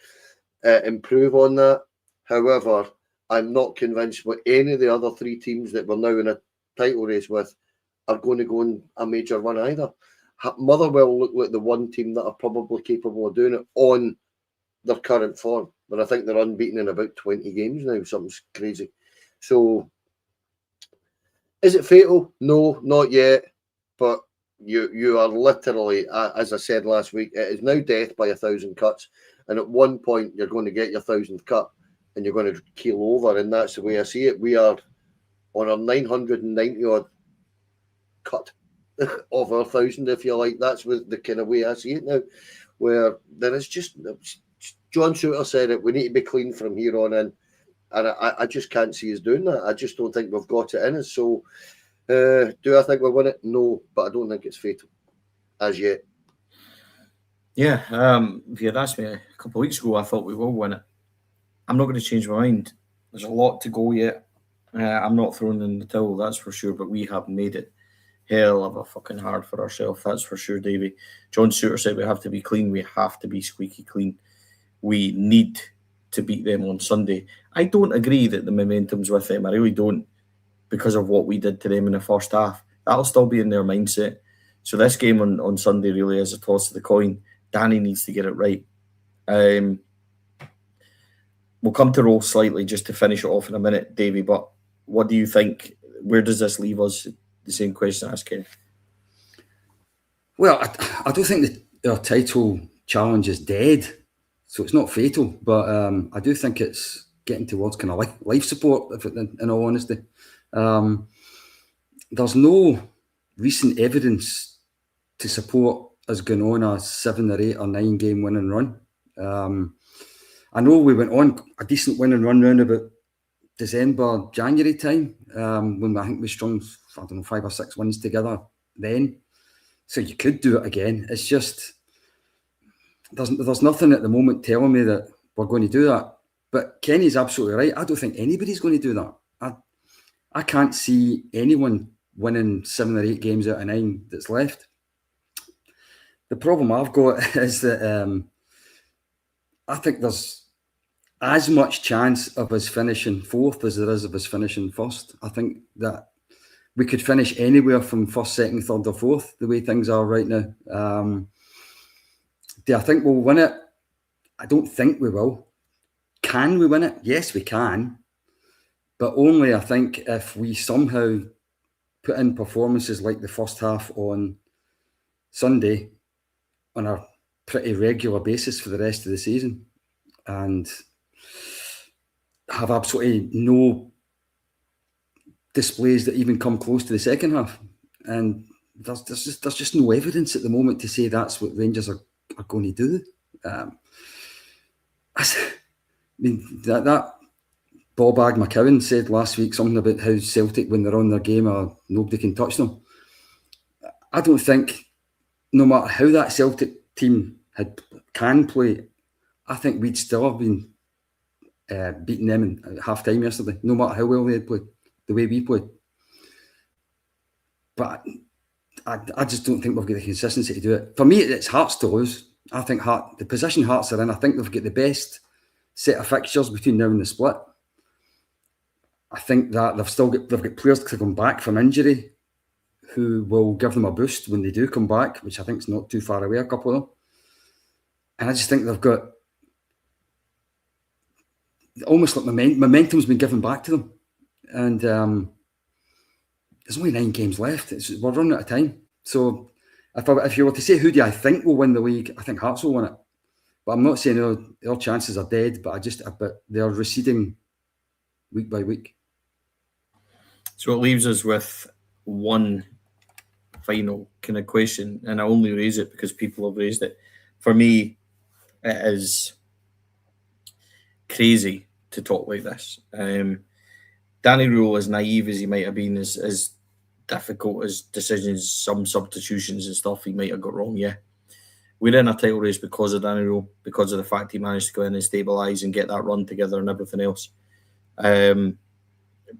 improve on that. However, I'm not convinced with any of the other three teams that we're now in a title race with are going to go in a major run either. Motherwell look like the one team that are probably capable of doing it on their current form. But I think they're unbeaten in about 20 games now. Something's crazy. So is it fatal? No, not yet. But you are literally, as I said last week, it is now death by 1,000 cuts. And at one point, you're going to get your 1,000th cut and you're going to keel over. And that's the way I see it. We are on our 990 odd cut of our 1,000, if you like. That's the kind of way I see it now, where there is just, John Shooter said it, we need to be clean from here on in. And I just can't see us doing that. I just don't think we've got it in us. So do I think we'll win it? No, but I don't think it's fatal as yet. Yeah, if you had asked me a couple of weeks ago, I thought we will win it. I'm not going to change my mind. There's a lot to go yet. I'm not throwing in the towel, that's for sure, but we have made it hell of a fucking hard for ourselves, that's for sure, Davey. John Shooter said we have to be clean. We have to be squeaky clean. We need to beat them on Sunday. I don't agree that the momentum's with them. I really don't, because of what we did to them in the first half. That'll still be in their mindset. So this game on Sunday really is a toss of the coin. Danny needs to get it right. We'll come to Roll slightly just to finish it off in a minute, Davey, but what do you think? Where does this leave us? The same question I asked Ken. Well, I don't think our title challenge is dead, so it's not fatal, but I do think it's getting towards kind of life support, in all honesty. There's no recent evidence to support us going on a 7 or 8 or 9 game winning run. I know we went on a decent winning run round about December, January time, when I think we strung, 5 or 6 wins together then. So you could do it again. It's just, there's nothing at the moment telling me that we're going to do that. But Kenny's absolutely right. I don't think anybody's going to do that. I can't see anyone winning 7 or 8 games out of 9 that's left. The problem I've got is that I think there's as much chance of us finishing 4th as there is of us finishing 1st. I think that we could finish anywhere from 1st, 2nd, 3rd or 4th, the way things are right now. Do I think we'll win it? I don't think we will. Can we win it? Yes, we can. But only, I think, if we somehow put in performances like the first half on Sunday on a pretty regular basis for the rest of the season and have absolutely no displays that even come close to the second half. And there's just no evidence at the moment to say that's what Rangers are going to do. I mean, that Ballbag McCowan said last week something about how Celtic, when they're on their game, nobody can touch them. I don't think, no matter how that Celtic team can play, I think we'd still have been beating them at half-time yesterday, no matter how well they had played, the way we played. But I just don't think we've got the consistency to do it. For me, it's Hearts to lose. I think the position Hearts are in, I think they've got the best set of fixtures between now and the split. I think that they've got players to come back from injury who will give them a boost when they do come back, which I think is not too far away, a couple of them. And I just think they've got almost like momentum's been given back to them. And there's only 9 games left. We're running out of time. So if you were to say who do I think will win the league, I think Hearts will win it. But I'm not saying their chances are dead, but they're receding week by week. So it leaves us with one final kind of question, and I only raise it because people have raised it. For me, it is crazy to talk like this. Danny Rule, as naive as he might have been, as difficult as decisions, some substitutions and stuff he might have got wrong, yeah. We're in a title race because of Danny Rule, because of the fact he managed to go in and stabilise and get that run together and everything else.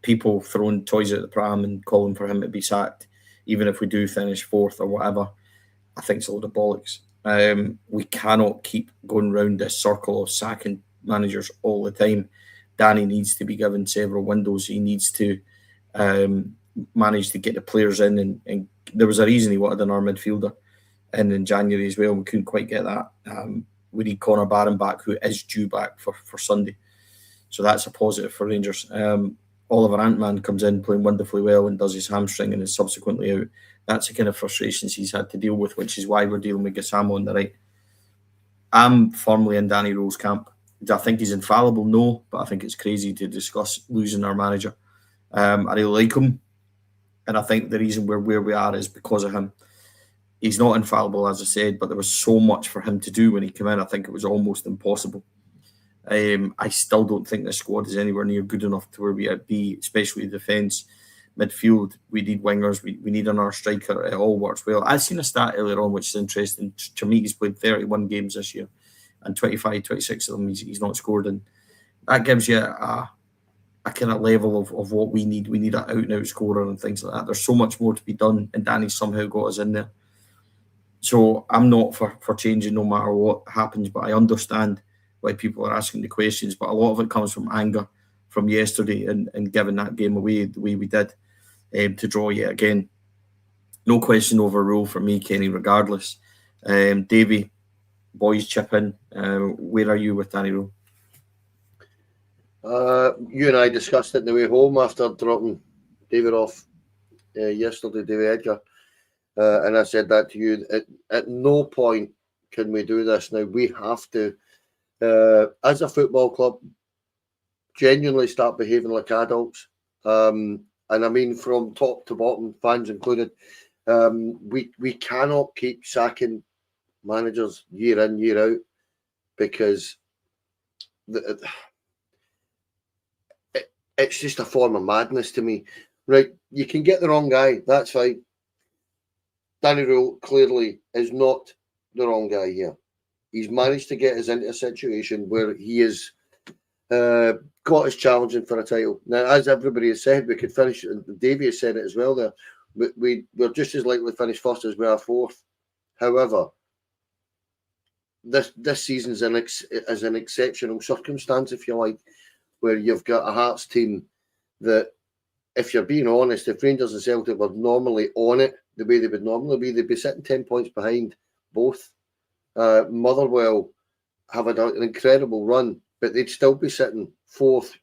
People throwing toys at the pram and calling for him to be sacked, even if we do finish 4th or whatever, I think it's a load of bollocks. We cannot keep going round this circle of sacking managers all the time. Danny needs to be given several windows. He needs to manage to get the players in, and there was a reason he wanted an arm midfielder in January as well. We couldn't quite get that. We need Connor Barron back, who is due back for Sunday. So that's a positive for Rangers. Oliver Antman comes in playing wonderfully well and does his hamstring and is subsequently out. That's the kind of frustrations he's had to deal with, which is why we're dealing with Gassamo on the right. I'm firmly in Danny Rowe's camp. Do I think he's infallible? No, but I think it's crazy to discuss losing our manager. I really like him, and I think the reason we're where we are is because of him. He's not infallible, as I said, but there was so much for him to do when he came in. I think it was almost impossible. I still don't think the squad is anywhere near good enough to where we be, especially defence, midfield. We need wingers. We need another striker. It all works well. I've seen a stat earlier on, which is interesting. Chamiki's played 31 games this year, and 25, 26 of them he's not scored. And that gives you a kind of level of what we need. We need an out-and-out scorer and things like that. There's so much more to be done, and Danny somehow got us in there. So I'm not for changing no matter what happens, but I understand why people are asking the questions. But a lot of it comes from anger from yesterday and giving that game away the way we did to draw yet again. No question over Rule for me, Kenny, regardless. Davey, boys chip in. Where are you with Danny Rule? You and I discussed it on the way home after dropping David off yesterday, David Edgar. And I said that to you. At no point can we do this now. We have to, as a football club, genuinely start behaving like adults. And I mean from top to bottom, fans included. We cannot keep sacking managers year in, year out, because it's just a form of madness to me. Right, you can get the wrong guy, that's fine. Danny Rule clearly is not the wrong guy here. He's managed to get us into a situation where he has got us challenging for a title. Now, as everybody has said, we could finish, and Davey has said it as well there, we're just as likely to finish first as we are fourth. However, this season is an exceptional circumstance, if you like, where you've got a Hearts team that, if you're being honest, if Rangers and Celtic were normally on it the way they would normally be, they'd be sitting 10 points behind both. Motherwell have had an incredible run, but they'd still be sitting fourth,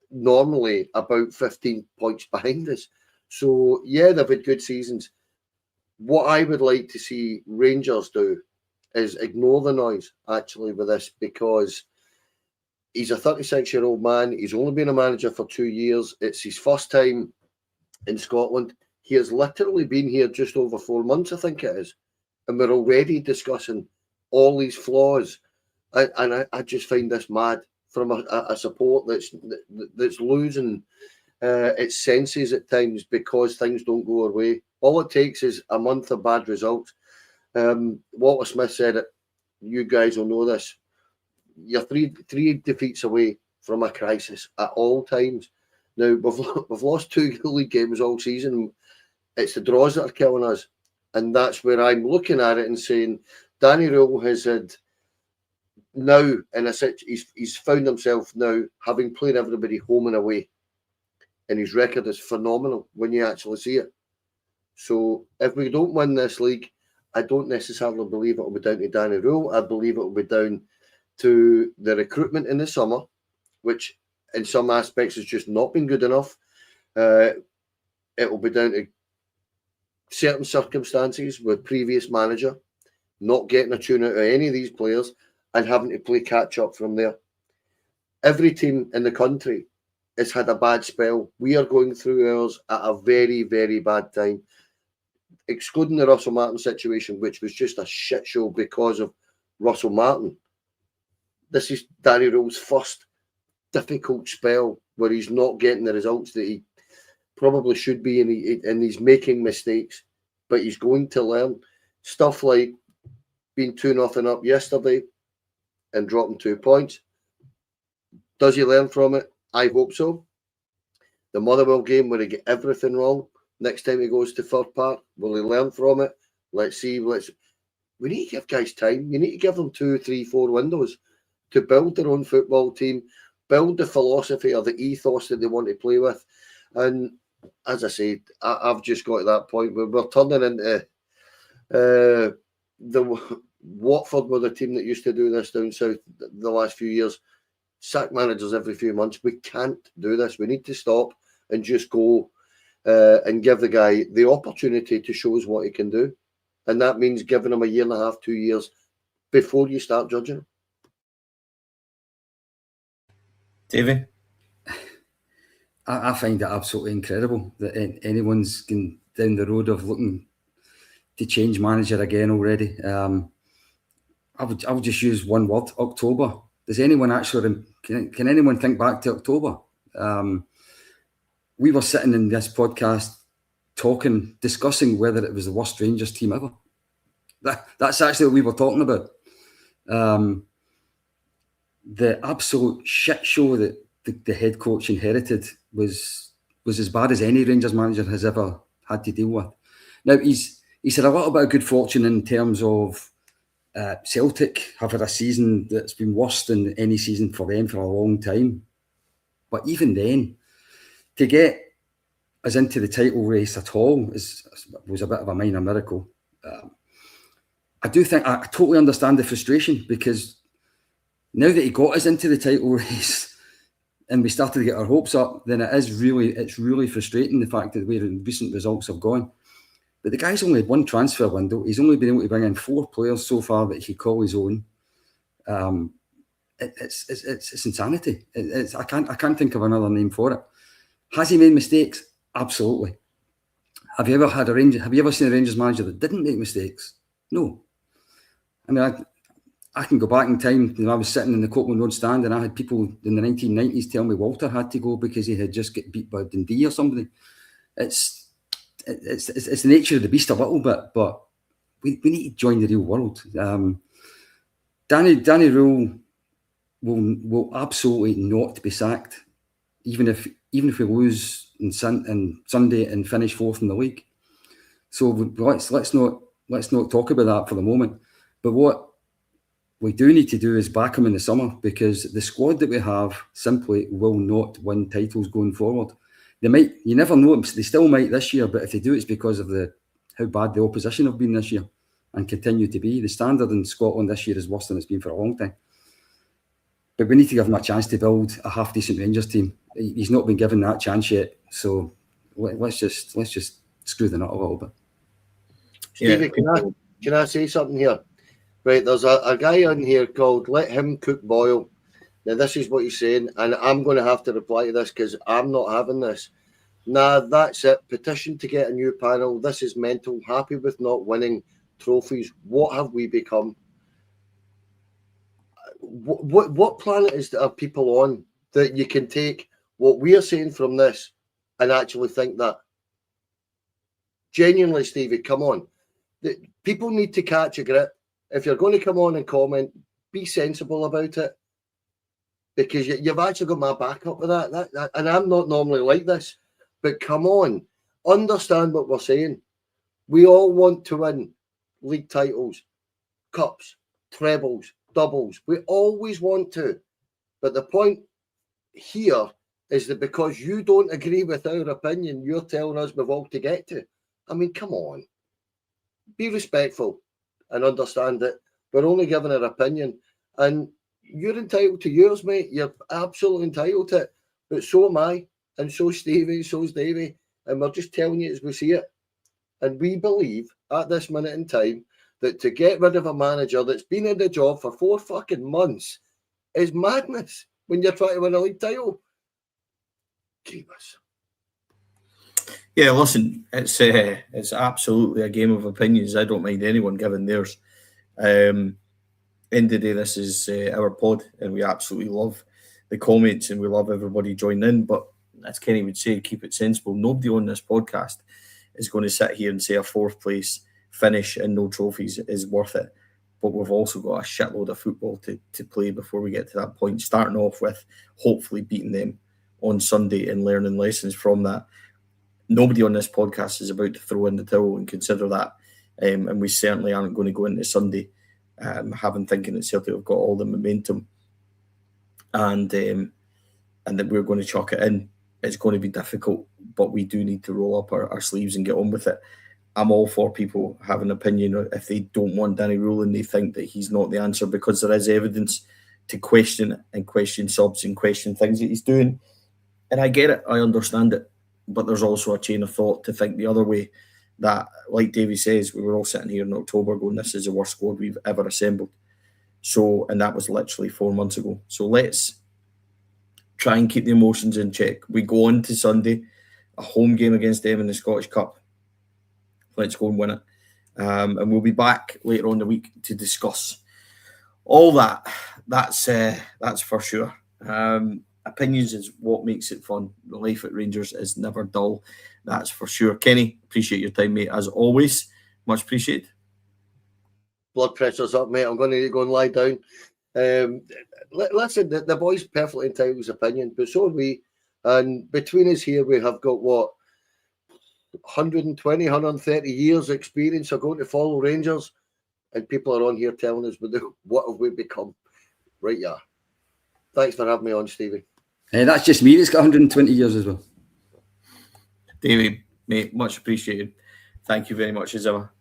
normally about 15 points behind us. So, yeah, they've had good seasons. What I would like to see Rangers do is ignore the noise, actually, with this, because he's a 36-year-old man. He's only been a manager for 2 years. It's his first time in Scotland. He has literally been here just over 4 months, I think it is. And we're already discussing all these flaws. And I just find this mad from a support that's losing its senses at times because things don't go our way. All it takes is a month of bad results. Walter Smith said it. You guys will know this. You're three defeats away from a crisis at all times. Now, we've lost 2 league games all season. It's the draws that are killing us. And that's where I'm looking at it and saying, Danny Rule has had now, he's found himself now having played everybody home and away. And his record is phenomenal when you actually see it. So if we don't win this league, I don't necessarily believe it will be down to Danny Rule. I believe it will be down to the recruitment in the summer, which in some aspects has just not been good enough. It will be down to certain circumstances with previous manager not getting a tune out of any of these players and having to play catch up from there. Every team in the country has had a bad spell. We are going through ours at a very, very bad time. Excluding the Russell Martin situation, which was just a shit show because of Russell Martin. This is Danny Rule's first difficult spell where he's not getting the results that he probably should be, and he's making mistakes, but he's going to learn. Stuff like being 2-0 up yesterday and dropping 2 points. Does he learn from it? I hope so. The Motherwell game where he get everything wrong. Next time he goes to Fir Park, will he learn from it? Let's see. We need to give guys time. You need to give them 2, 3, 4 windows to build their own football team, build the philosophy or the ethos that they want to play with. And as I said, I've just got to that point where we're turning into the Watford were the team that used to do this down south the last few years. Sack managers every few months. We can't do this. We need to stop and just go and give the guy the opportunity to show us what he can do. And that means giving him a year and a half, 2 years before you start judging him. Stevie? I find it absolutely incredible that anyone's going down the road of looking to change manager again already. I would just use one word: October. Does anyone actually can anyone think back to October? We were sitting in this podcast discussing whether it was the worst Rangers team ever. That's actually what we were talking about. The absolute shit show that the head coach inherited was as bad as any Rangers manager has ever had to deal with. Now, he's had a little bit of good fortune in terms of Celtic have had a season that's been worse than any season for them for a long time. But even then, to get us into the title race at all was a bit of a minor miracle. I do think I totally understand the frustration, because now that he got us into the title race and we started to get our hopes up, then it's really frustrating, the fact that where recent results have gone. But the guy's only had one transfer window. He's only been able to bring in 4 players so far that he call his own. It's insanity. I can't think of another name for it. Has he made mistakes? Absolutely. Have you ever seen a Rangers manager that didn't make mistakes? No. I mean, I can go back in time. I was sitting in the Copeland Road stand and I had people in the 1990s tell me Walter had to go because he had just got beat by Dundee or somebody. It's the nature of the beast a little bit, but we need to join the real world. Danny Rule will absolutely not be sacked, even if we lose on Sunday and finish 4th in the league. So let's not talk about that for the moment. But what we do need to do is back him in the summer, because the squad that we have simply will not win titles going forward. They might, you never know, they still might this year, but if they do, it's because of how bad the opposition have been this year and continue to be. The standard in Scotland this year is worse than it's been for a long time. But we need to give him a chance to build a half-decent Rangers team. He's not been given that chance yet, so let's just screw the nut a little bit. Stevie, can I say something here? Right, there's a guy on here called Let Him Cook Boyle. Now, this is what he's saying, and I'm going to have to reply to this because I'm not having this. Nah, that's it. Petition to get a new panel. This is mental. Happy with not winning trophies. What have we become? What planet are people on that you can take what we are saying from this and actually think that? Genuinely, Stevie, come on. People need to catch a grip. If you're going to come on and comment, be sensible about it. because you've actually got my back up with that. And I'm not normally like this, but come on, understand what we're saying. We all want to win league titles, cups, trebles, doubles. We always want to. But the point here is that because you don't agree with our opinion, you're telling us we've all to get to. I mean, come on. Be respectful and understand that we're only giving our opinion. And you're entitled to yours, mate. You're absolutely entitled to it. But so am I. And so's Stevie, so's Davey. And we're just telling you as we see it. And we believe at this minute in time that to get rid of a manager that's been in the job for 4 fucking months is madness when you're trying to win a league title. Jeebus. Yeah, listen, it's absolutely a game of opinions. I don't mind anyone giving theirs. End of the day, this is our pod, and we absolutely love the comments and we love everybody joining in. But as Kenny would say, keep it sensible. Nobody on this podcast is going to sit here and say a 4th place finish and no trophies is worth it. But we've also got a shitload of football to play before we get to that point, starting off with hopefully beating them on Sunday and learning lessons from that. Nobody on this podcast is about to throw in the towel and consider that. And we certainly aren't going to go into Sunday thinking that Celtic have got all the momentum and that we're going to chuck it in. It's going to be difficult, but we do need to roll up our sleeves and get on with it. I'm all for people having an opinion if they don't want Danny Rule and they think that he's not the answer, because there is evidence to question it and question subs and question things that he's doing. And I get it, I understand it. But there's also a chain of thought to think the other way, that, like Davey says, we were all sitting here in October going, this is the worst squad we've ever assembled. So, and that was literally 4 months ago. So let's try and keep the emotions in check. We go on to Sunday, a home game against them in the Scottish Cup. Let's go and win it. And we'll be back later on the week to discuss all that. That's for sure. Opinions is what makes it fun. The life at Rangers is never dull. That's for sure. Kenny, appreciate your time, mate, as always. Much appreciated. Blood pressure's up, mate. I'm going to go and lie down. Listen, the boy's perfectly entitled to his opinion, but so are we. And between us here, we have got, 120, 130 years experience of going to follow Rangers. And people are on here telling us, what have we become? Right, yeah. Thanks for having me on, Stevie. That's just me. It's got 120 years as well. David, mate, much appreciated. Thank you very much as ever.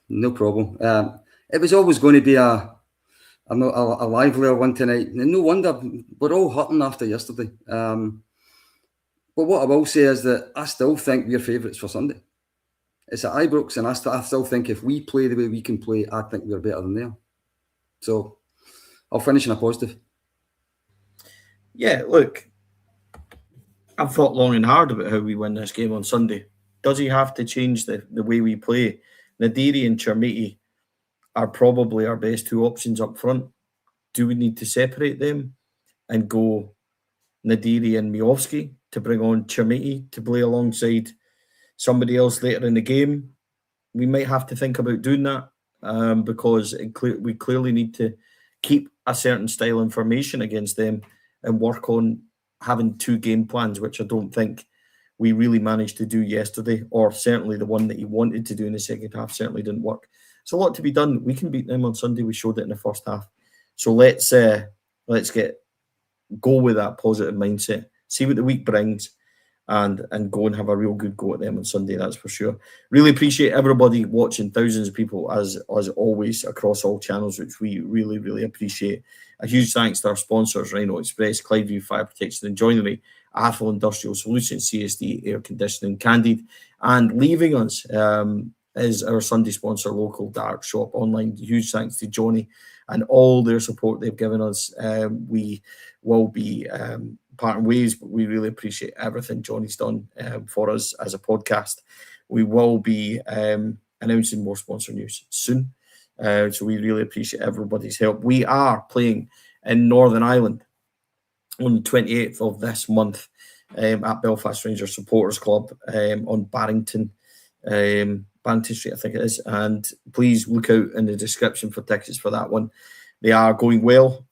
No problem. It was always going to be a livelier one tonight. And no wonder we're all hurting after yesterday. But what I will say is that I still think we're favourites for Sunday. It's at Ibrox, and I still think if we play the way we can play, I think we're better than them. So I'll finish in a positive. Yeah, look, I've thought long and hard about how we win this game on Sunday. Does he have to change the way we play? Nadiri and Chermiti are probably our best 2 options up front. Do we need to separate them and go Nadiri and Miovski to bring on Chermiti to play alongside somebody else later in the game? We might have to think about doing that because we clearly need to keep a certain style of formation against them and work on having 2 game plans, which I don't think we really managed to do yesterday, or certainly the one that he wanted to do in the second half certainly didn't work. It's a lot to be done. We can beat them on Sunday. We showed it in the first half. So let's go with that positive mindset, see what the week brings, and go and have a real good go at them on Sunday, that's for sure. Really appreciate everybody watching, thousands of people as always across all channels, which we really, really appreciate. A huge thanks to our sponsors, Rhino Express, Clydeview Fire Protection and Joinery, Athol Industrial Solutions, CSD Air Conditioning, Candid, and leaving us is our Sunday sponsor, Local Dark Shop Online. Huge thanks to Johnny and all their support they've given us. We will be parting ways, but we really appreciate everything Johnny's done for us as a podcast. We will be announcing more sponsor news soon. So we really appreciate everybody's help. We are playing in Northern Ireland on the 28th of this month at Belfast Rangers Supporters Club on Barrington Street, I think it is. And please look out in the description for tickets for that one. They are going well.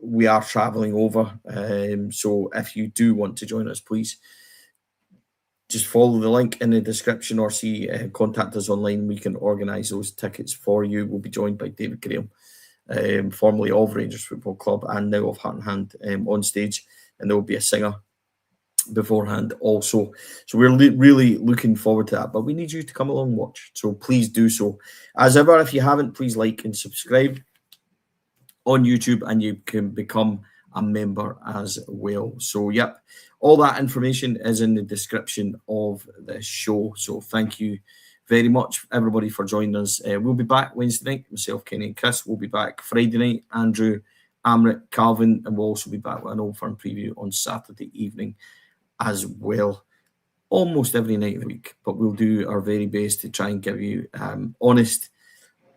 we are travelling over. So if you do want to join us, please just follow the link in the description or contact us online. We can organise those tickets for you. We'll be joined by David Graham, formerly of Rangers Football Club and now of Heart and Hand, on stage, and there will be a singer beforehand also. So we're really looking forward to that, but we need you to come along and watch. So please do so. As ever, if you haven't, please like and subscribe on YouTube, and you can become a member as well. So, yep, all that information is in the description of the show. So thank you very much, everybody, for joining us. We'll be back Wednesday night. Myself, Kenny, and Chris will be back Friday night. Andrew, Amrit, Calvin, and we'll also be back with an Old Firm preview on Saturday evening as well. Almost every night of the week, but we'll do our very best to try and give you honest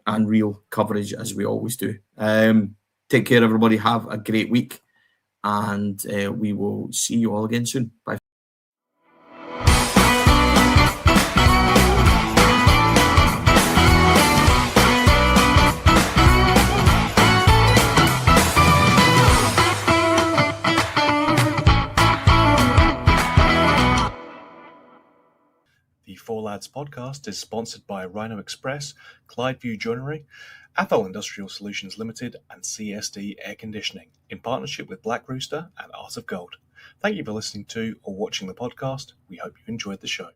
and real coverage as we always do. Take care, everybody. Have a great week, and we will see you all again soon. Bye. The Four Lads podcast is sponsored by Rhino Express, Clydeview Joinery, Athol Industrial Solutions Limited, and CSD Air Conditioning, in partnership with Black Rooster and Art of Gold. Thank you for listening to or watching the podcast. We hope you enjoyed the show.